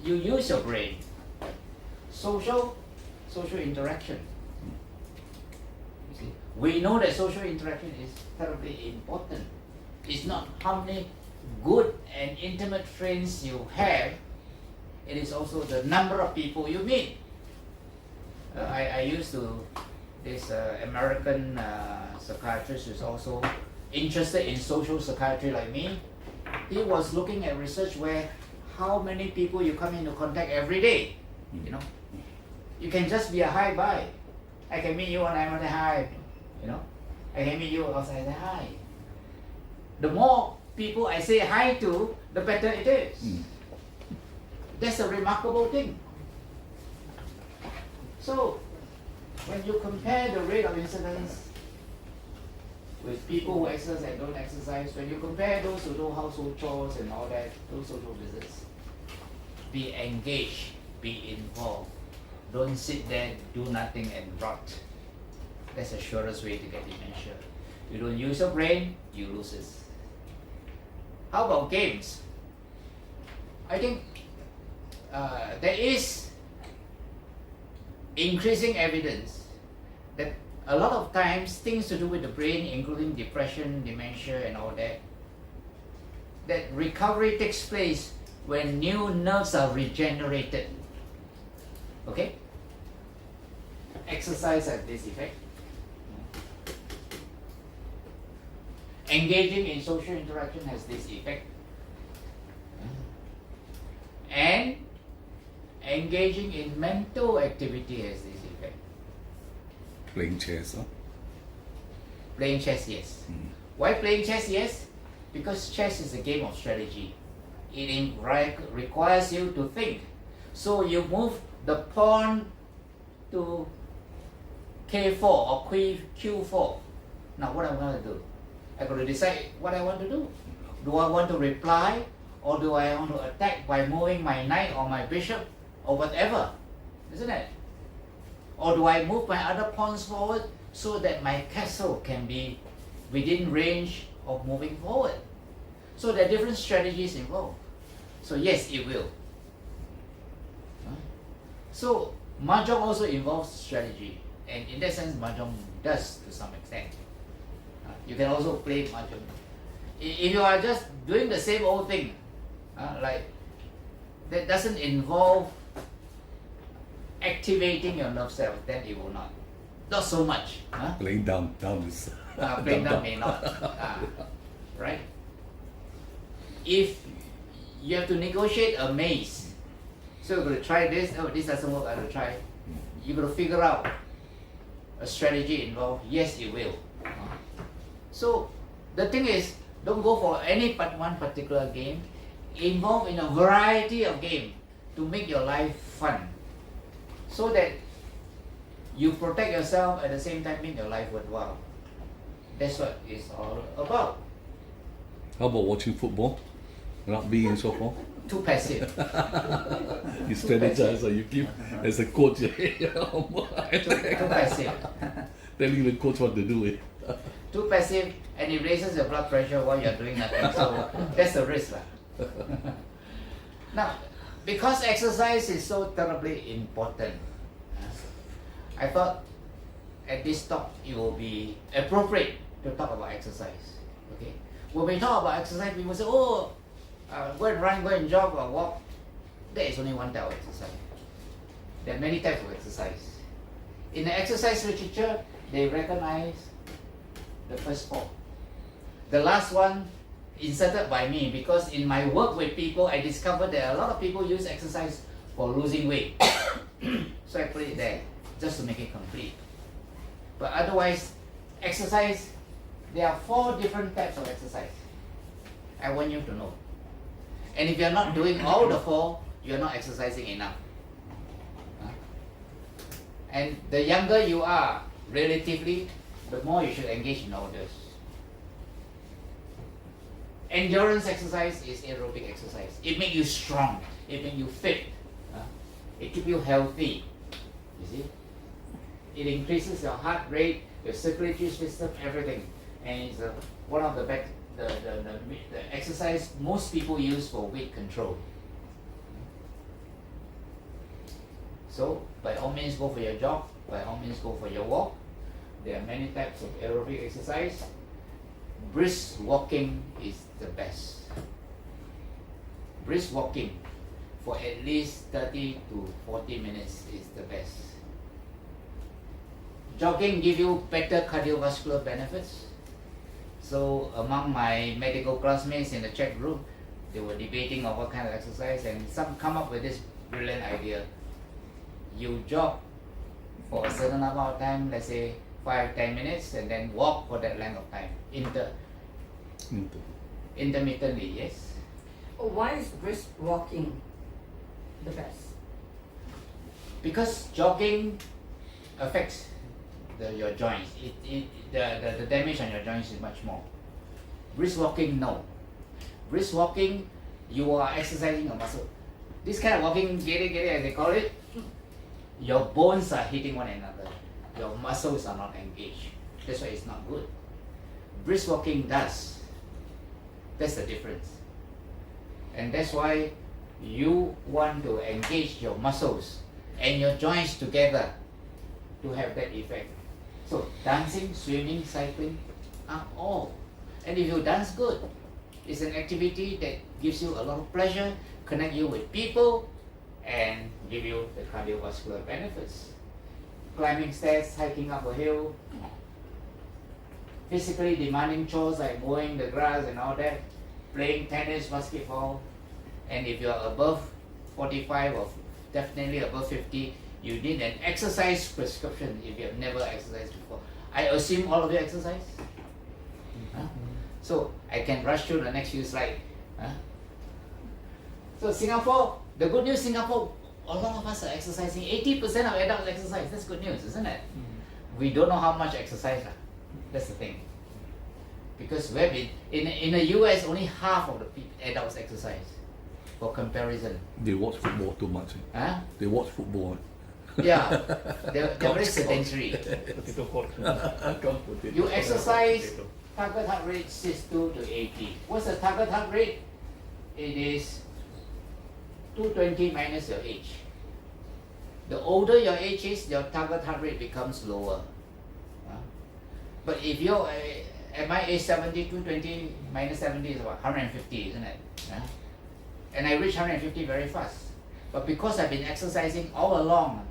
you use your brain. Social interaction. You see, we know that social interaction is terribly important. It's not how many good and intimate friends you have, it is also the number of people you meet. I used to, this American psychiatrist who's also interested in social psychiatry like me. He was looking at research where how many people you come into contact every day. You know, you can just be a hi bye. I can meet you and I'm a hi. You know, I can meet you outside and say hi. The more people I say hi to, the better it is. That's a remarkable thing. So, when you compare the rate of incidence with people who exercise and don't exercise, when you compare those who do household chores and all that, those social visits, be engaged, be involved. Don't sit there, do nothing and rot. That's the surest way to get dementia. You don't use your brain, you lose it. How about games? I think there is increasing evidence that a lot of times things to do with the brain, including depression, dementia and all that, that recovery takes place when new nerves are regenerated. Okay? Exercise has this effect. Engaging in social interaction has this effect. And engaging in mental activity has this effect. Playing chess, huh? Playing chess, yes. Why playing chess, yes? Because chess is a game of strategy. It requires you to think. So you move the pawn to K4 or Q4. Now what am I going to do? I'm going to decide what I want to do. Do I want to reply, or do I want to attack by moving my knight or my bishop or whatever? Isn't it? Or do I move my other pawns forward so that my castle can be within range of moving forward? So there are different strategies involved. So yes, it will. So mahjong also involves strategy, and in that sense mahjong does to some extent. You can also play mahjong. If you are just doing the same old thing, like that doesn't involve activating your nerve cells, then it will not. Not so much. Playing down is Playing down may not. Right? If you have to negotiate a maze, so you're going to try this, oh this doesn't work, I will try. You're going to figure out a strategy involved, yes it will. So the thing is, don't go for any one particular game. Involve in a variety of games to make your life fun, so that you protect yourself at the same time make your life worthwhile. That's what it's all about. How about watching football? Rugby and so forth? Too passive. You strategize or you give as a coach. Too passive. Telling the coach what to do. Too passive, and it raises your blood pressure while you're doing nothing. So that's the risk. Now, because exercise is so terribly important, I thought at this talk it will be appropriate to talk about exercise. Okay, when we talk about exercise, people say, "Oh, go and run, go and jog or walk." There is only one type of exercise. There are many types of exercise. In the exercise literature, they recognize the first four. The last one inserted by me because in my work with people, I discovered that a lot of people use exercise for losing weight. So I put it there just to make it complete. But otherwise, exercise, there are 4 different types of exercise. I want you to know. And if you're not doing all the 4, you're not exercising enough. And the younger you are, relatively, the more you should engage in all this. Endurance exercise is aerobic exercise. It makes you strong. It makes you fit. It keeps you healthy. You see? It increases your heart rate, your circulatory system, everything. And it's one of the exercise most people use for weight control. So, by all means go for your jog, by all means go for your walk. There are many types of aerobic exercise. Brisk walking is the best. Brisk walking for at least 30 to 40 minutes is the best. Jogging gives you better cardiovascular benefits. So among my medical classmates in the chat group, they were debating on what kind of exercise, and some come up with this brilliant idea. You jog for a certain amount of time, let's say 5-10 minutes, and then walk for that length of time. Intermittently, yes. Why is brisk walking the best? Because jogging affects your joints. The damage on your joints is much more. Brisk walking, no. Brisk walking, you are exercising your muscle. This kind of walking, gere as they call it, your bones are hitting one another. Your muscles are not engaged. That's why it's not good. Brisk walking does. That's the difference. And that's why you want to engage your muscles and your joints together to have that effect. So dancing, swimming, cycling are all. And if you dance good, it's an activity that gives you a lot of pleasure, connect you with people, and give you the cardiovascular benefits. Climbing stairs, hiking up a hill, physically demanding chores like mowing the grass and all that, playing tennis, basketball, and if you're above 45 or definitely above 50, you need an exercise prescription if you have never exercised before. I assume all of you exercise? So I can rush through the next few slides. So Singapore, the good news, Singapore, a lot of us are exercising. 80% of adults exercise. That's good news, isn't it? We don't know how much exercise. That's the thing. Because we've been, in the US, only half of the adults exercise. For comparison. They watch football too much. Huh? They watch football. Yeah, they're very sedentary. You exercise, target heart rate 62 to 80. What's the target heart rate? It is 220 minus your age. The older your age is, your target heart rate becomes lower. But if you're at my age 70, 220 minus 70 is about 150, isn't it? And I reach 150 very fast. But because I've been exercising all along,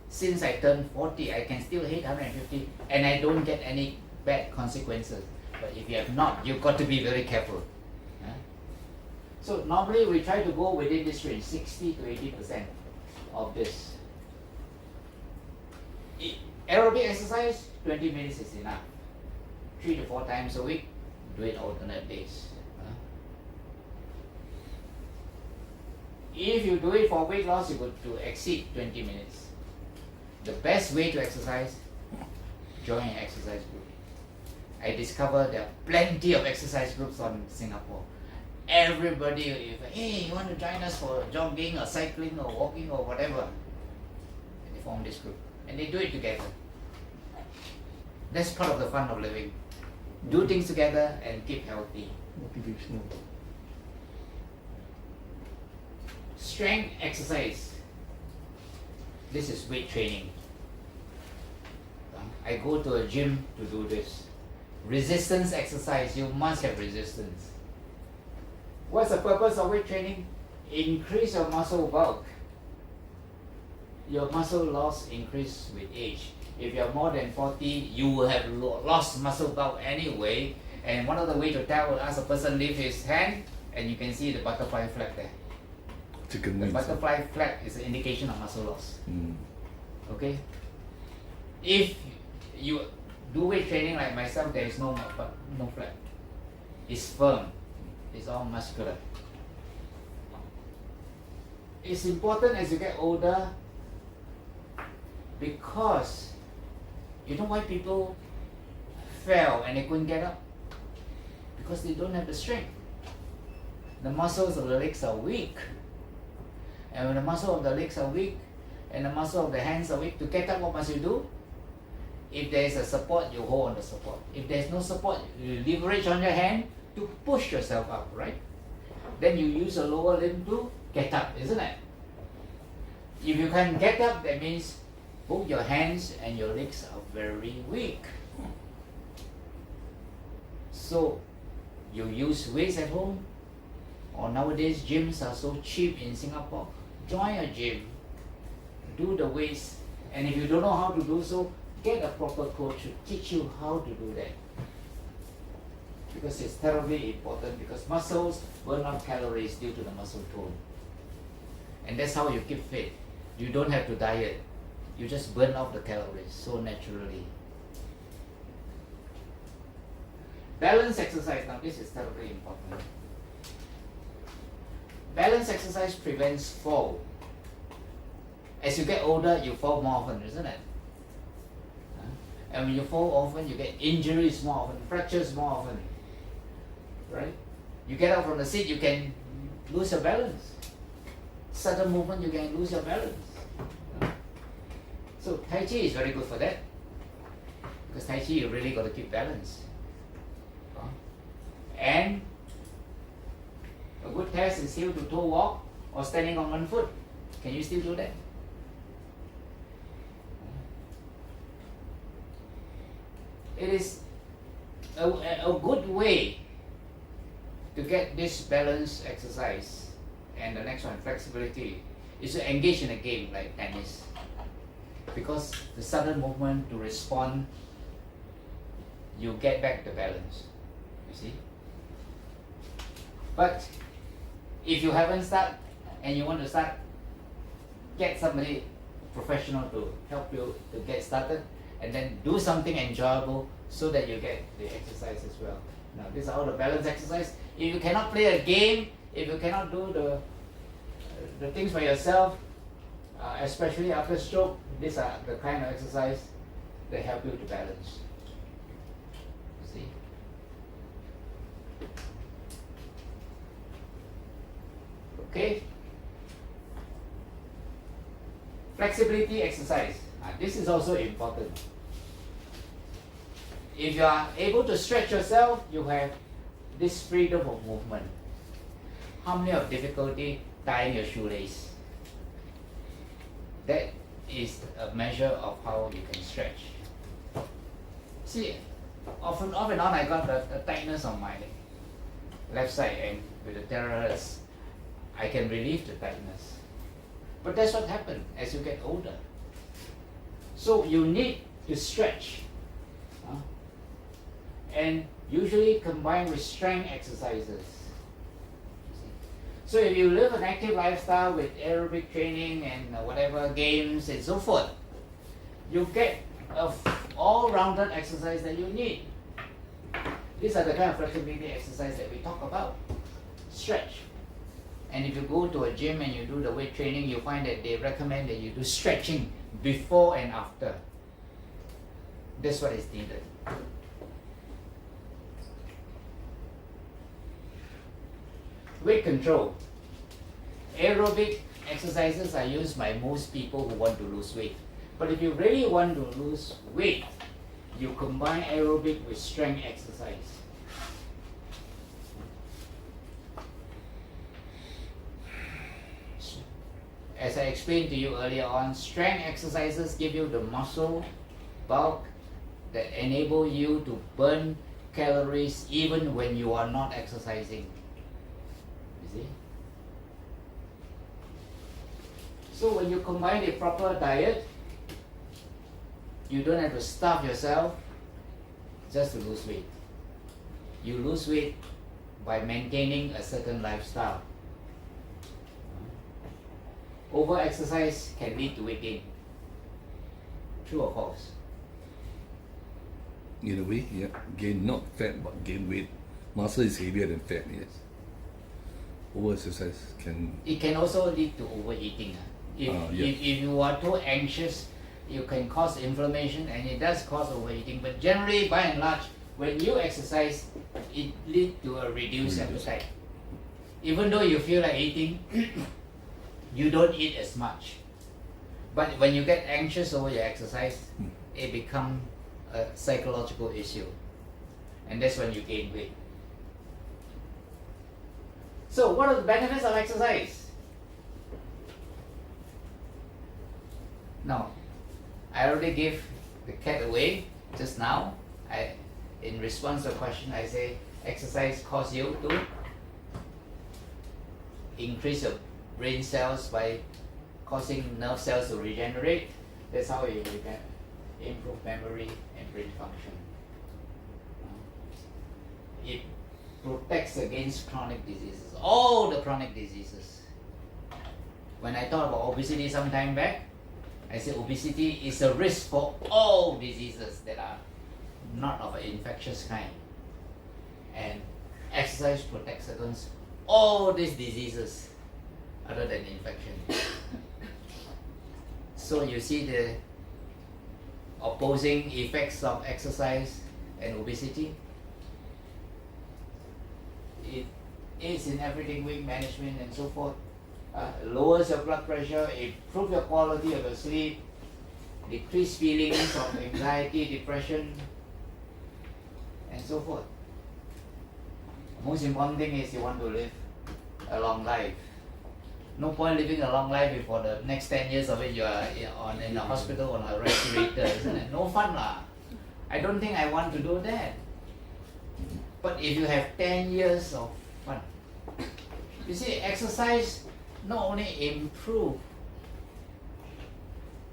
since I turned 40, I can still hit 150 and I don't get any bad consequences. But if you have not, you've got to be very careful. So normally we try to go within this range, 60 to 80% of this. Aerobic exercise, 20 minutes is enough. 3 to 4 times a week, do it alternate days. If you do it for weight loss, you got to exceed 20 minutes. The best way to exercise, join an exercise group. I discovered there are plenty of exercise groups on Singapore. Everybody is like, hey, you want to join us for jogging or cycling or walking or whatever? And they form this group and they do it together. That's part of the fun of living. Do things together and keep healthy. Motivational. strength exercise. This is weight training. I go to a gym to do this. Resistance exercise, you must have resistance. What's the purpose of weight training? Increase your muscle bulk. Your muscle loss increase with age. If you're more than 40, you will have lost muscle bulk anyway. And one of the ways to tell, ask a person lift his hand, and you can see the butterfly flag there. Chicken The wings. butterfly flag is an indication of muscle loss. Mm. Okay? If you do weight training like myself, there is no flag. It's firm. It's all muscular. It's important as you get older because you know why people fell and they couldn't get up? Because they don't have the strength. The muscles of the legs are weak. And when the muscle of the legs are weak and the muscle of the hands are weak, to get up, what must you do? If there is a support, you hold on the support. If there is no support, you leverage on your hand to push yourself up, right? Then you use your lower limb to get up, isn't it? If you can get up, that means both your hands and your legs are very weak. So you use weights at home, or nowadays gyms are so cheap in Singapore. Join a gym, do the weights, and if you don't know how to do so, get a proper coach to teach you how to do that. Because it's terribly important, because muscles burn off calories due to the muscle tone. And that's how you keep fit. You don't have to diet. You just burn off the calories so naturally. Balance exercise, now this is terribly important. Balance exercise prevents fall. As you get older, you fall more often, isn't it? And when you fall often, you get injuries more often, fractures more often. Right? You get up from the seat, you can lose your balance. Sudden movement, you can lose your balance. So Tai Chi is very good for that. Because Tai Chi, you really got to keep balance. And a good test is heel to toe walk or standing on one foot. Can you still do that? It is a good way to get this balance exercise. And the next one, flexibility, is to engage in a game like tennis. Because the sudden movement to respond, you get back the balance. You see? But if you haven't started and you want to start, get somebody professional to help you to get started, and then do something enjoyable so that you get the exercise as well. Now these are all the balance exercise. If you cannot play a game, if you cannot do the things by yourself, especially after stroke, these are the kind of exercise that help you to balance. You see? Okay? Flexibility exercise. This is also important. If you are able to stretch yourself, you have this freedom of movement. How many have difficulty tying your shoelace? That is a measure of how you can stretch. See, off and on I got the tightness on my left side, and with the THz, I can relieve the tightness. But that's what happens as you get older. So you need to stretch. And usually combined with strength exercises. So if you live an active lifestyle with aerobic training and whatever games and so forth, you get an all-rounded exercise that you need. These are the kind of flexibility exercise that we talk about. Stretch. And if you go to a gym and you do the weight training, you find that they recommend that you do stretching before and after. That's what is needed. Weight control. Aerobic exercises are used by most people who want to lose weight. But if you really want to lose weight, you combine aerobic with strength exercise. as I explained to you earlier on, strength exercises give you the muscle bulk that enable you to burn calories even when you are not exercising. You see? So when you combine a proper diet, you don't have to starve yourself just to lose weight. You lose weight by maintaining a certain lifestyle. Over exercise can lead to weight gain. True or false? In a way, yeah. Gain not fat but gain weight. Muscle is heavier than fat, yes. Over exercise can. It can also lead to overeating. If you are too anxious, you can cause inflammation, and it does cause overeating. But generally, by and large, when you exercise, it leads to a reduced appetite. Even though you feel like eating, you don't eat as much. But when you get anxious over your exercise, it becomes a psychological issue. And that's when you gain weight. So what are the benefits of exercise? Now, I already gave the cat away just now. In response to a question, I say exercise causes you to increase your brain cells by causing nerve cells to regenerate. That's how you improve memory and brain function. It protects against chronic diseases, all the chronic diseases. When I talked about obesity some time back, I said obesity is a risk for all diseases that are not of an infectious kind. And exercise protects against all these diseases other than infection. So you see the opposing effects of exercise and obesity. It aids in everything, weight management and so forth. Lowers your blood pressure, improve your quality of your sleep, decrease feelings of anxiety, depression, and so forth. Most important thing is you want to live a long life. No point living a long life if for the next 10 years of it you are in a hospital on a respirator, isn't it? No fun lah. I don't think I want to do that. But if you have 10 years of fun, you see, exercise not only improve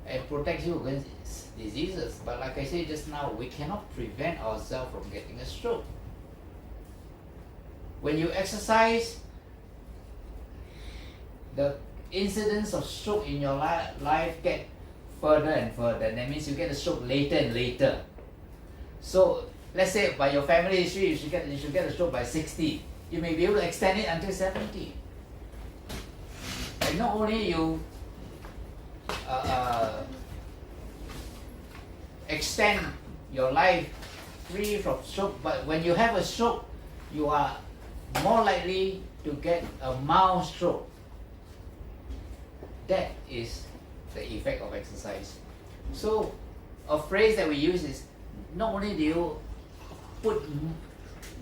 and protects you against diseases, but like I said just now, we cannot prevent ourselves from getting a stroke. When you exercise, the incidence of stroke in your life get further and further. That means you get a stroke later and later. So let's say by your family history, you should get a stroke by 60. You may be able to extend it until 70. And not only you extend your life free from stroke, but when you have a stroke, you are more likely to get a mild stroke. That is the effect of exercise. So a phrase that we use is, not only do you put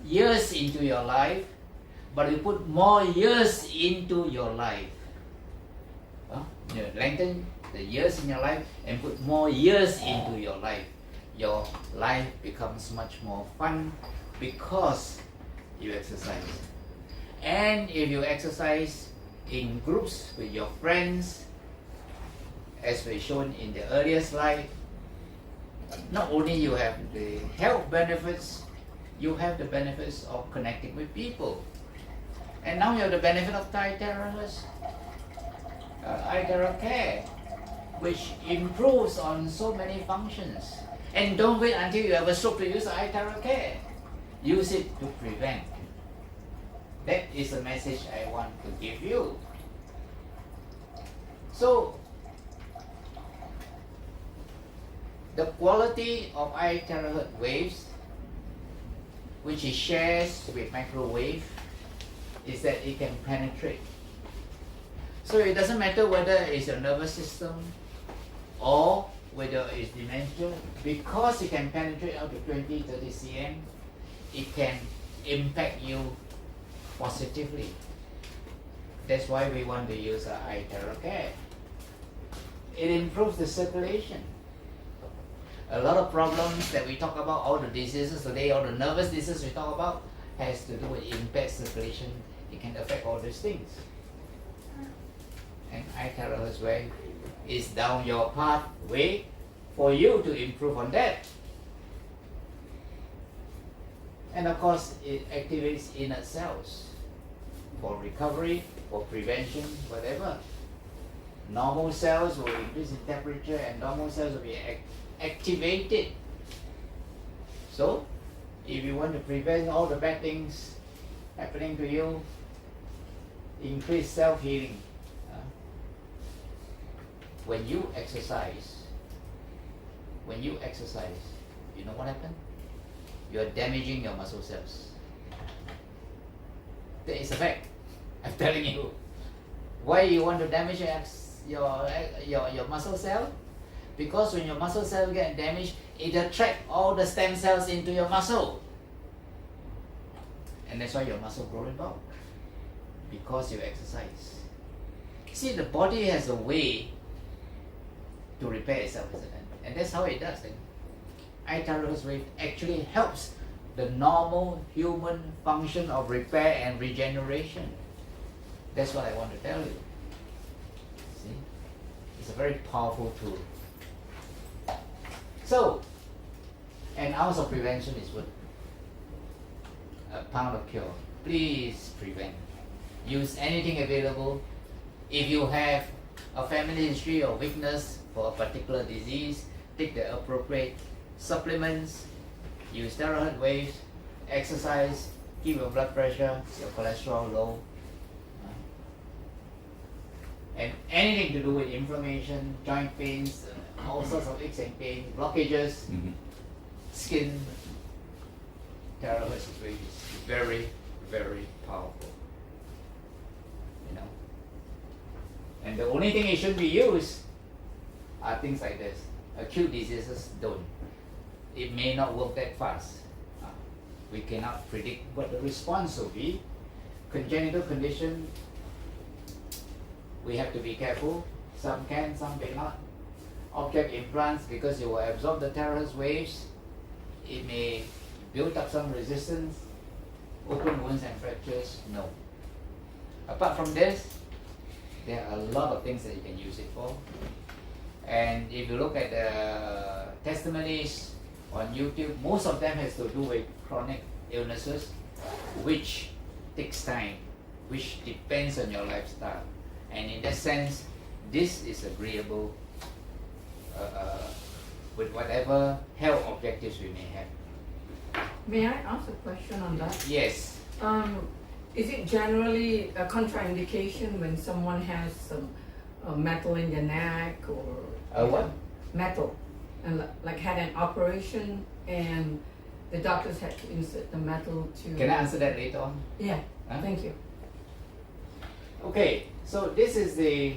years into your life, but you put more years into your life. You lengthen the years in your life and put more years into your life. Your life becomes much more fun because you exercise. And if you exercise in groups with your friends, as we shown in the earlier slide, not only you have the health benefits, you have the benefits of connecting with people. And now you have the benefit of iTeraCare, which improves on so many functions. And don't wait until you have a stroke to use iTeraCare. Use it to prevent. That is the message I want to give you. So, the quality of iTeraCare waves, which it shares with microwave, is that it can penetrate. So it doesn't matter whether it's your nervous system or whether it's dementia, because it can penetrate up to 20-30 cm, it can impact you positively. That's why we want to use iTeraCare. it improves the circulation. A lot of problems that we talk about, all the diseases today, all the nervous diseases we talk about, has to do with impaired circulation. It can affect all these things. And iTeraCare way is down your pathway for you to improve on that. And of course, it activates inner cells for recovery, for prevention, whatever. Normal cells will increase in temperature and normal cells will be activated. So, if you want to prevent all the bad things happening to you, increase self-healing. When you exercise, you know what happens? You are damaging your muscle cells. That is a fact. I'm telling you. Why you want to damage your muscle cell? Because when your muscle cells get damaged, it attracts all the stem cells into your muscle. And that's why your muscle grows bulk. Because you exercise. See, the body has a way to repair itself, isn't it? And that's how it does. iTeraCare wave actually helps the normal human function of repair and regeneration. That's what I want to tell you. See? It's a very powerful tool. So, an ounce of prevention is worth a pound of cure. Please prevent. Use anything available. If you have a family history of weakness for a particular disease, take the appropriate supplements, use THz waves, exercise, keep your blood pressure, your cholesterol low, and anything to do with inflammation, joint pains, all sorts of aches and pains, blockages, skin, THz waves is very, very powerful. You know, and the only thing it should be used are things like this. Acute diseases don't. It may not work that fast. We cannot predict what the response will be. Congenital condition, we have to be careful. Some can, some may not. Object implants, because you will absorb the THz waves, it may build up some resistance. Open wounds and fractures, no. Apart from this, there are a lot of things that you can use it for. And if you look at the testimonies on YouTube, most of them has to do with chronic illnesses, which takes time, which depends on your lifestyle. And in that sense, this is agreeable with whatever health objectives we may have. May I ask a question on that? Yes. Is it generally a contraindication when someone has some metal in their neck or What? metal, and like had an operation and the doctors had to insert the metal to? Can I answer that later on? Yeah. Huh? Thank you. Okay, so this is the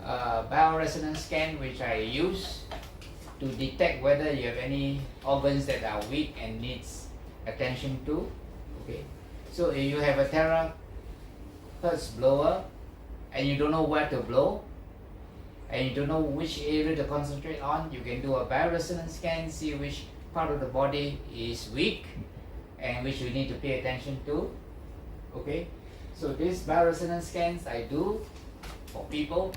bioresonance scan which I use to detect whether you have any organs that are weak and needs attention to. Okay, so if you have a THz blower and you don't know where to blow and you don't know which area to concentrate on, you can do a bioresonance scan, see which part of the body is weak and which you need to pay attention to. Okay, so these bioresonance scans I do for people.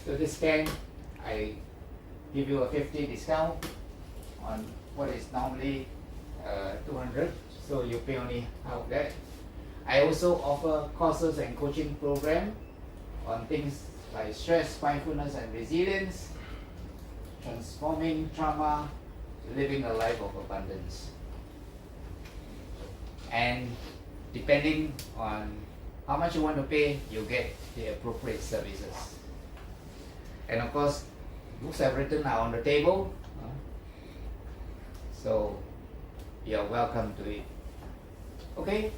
So this scan, I give you a 50 discount on what is normally 200, so you pay only half that. I also offer courses and coaching program on things like stress, mindfulness and resilience, transforming trauma, living a life of abundance. And depending on how much you want to pay, you get the appropriate services. And of course, books I've written are on the table, so you're welcome to it. Okay?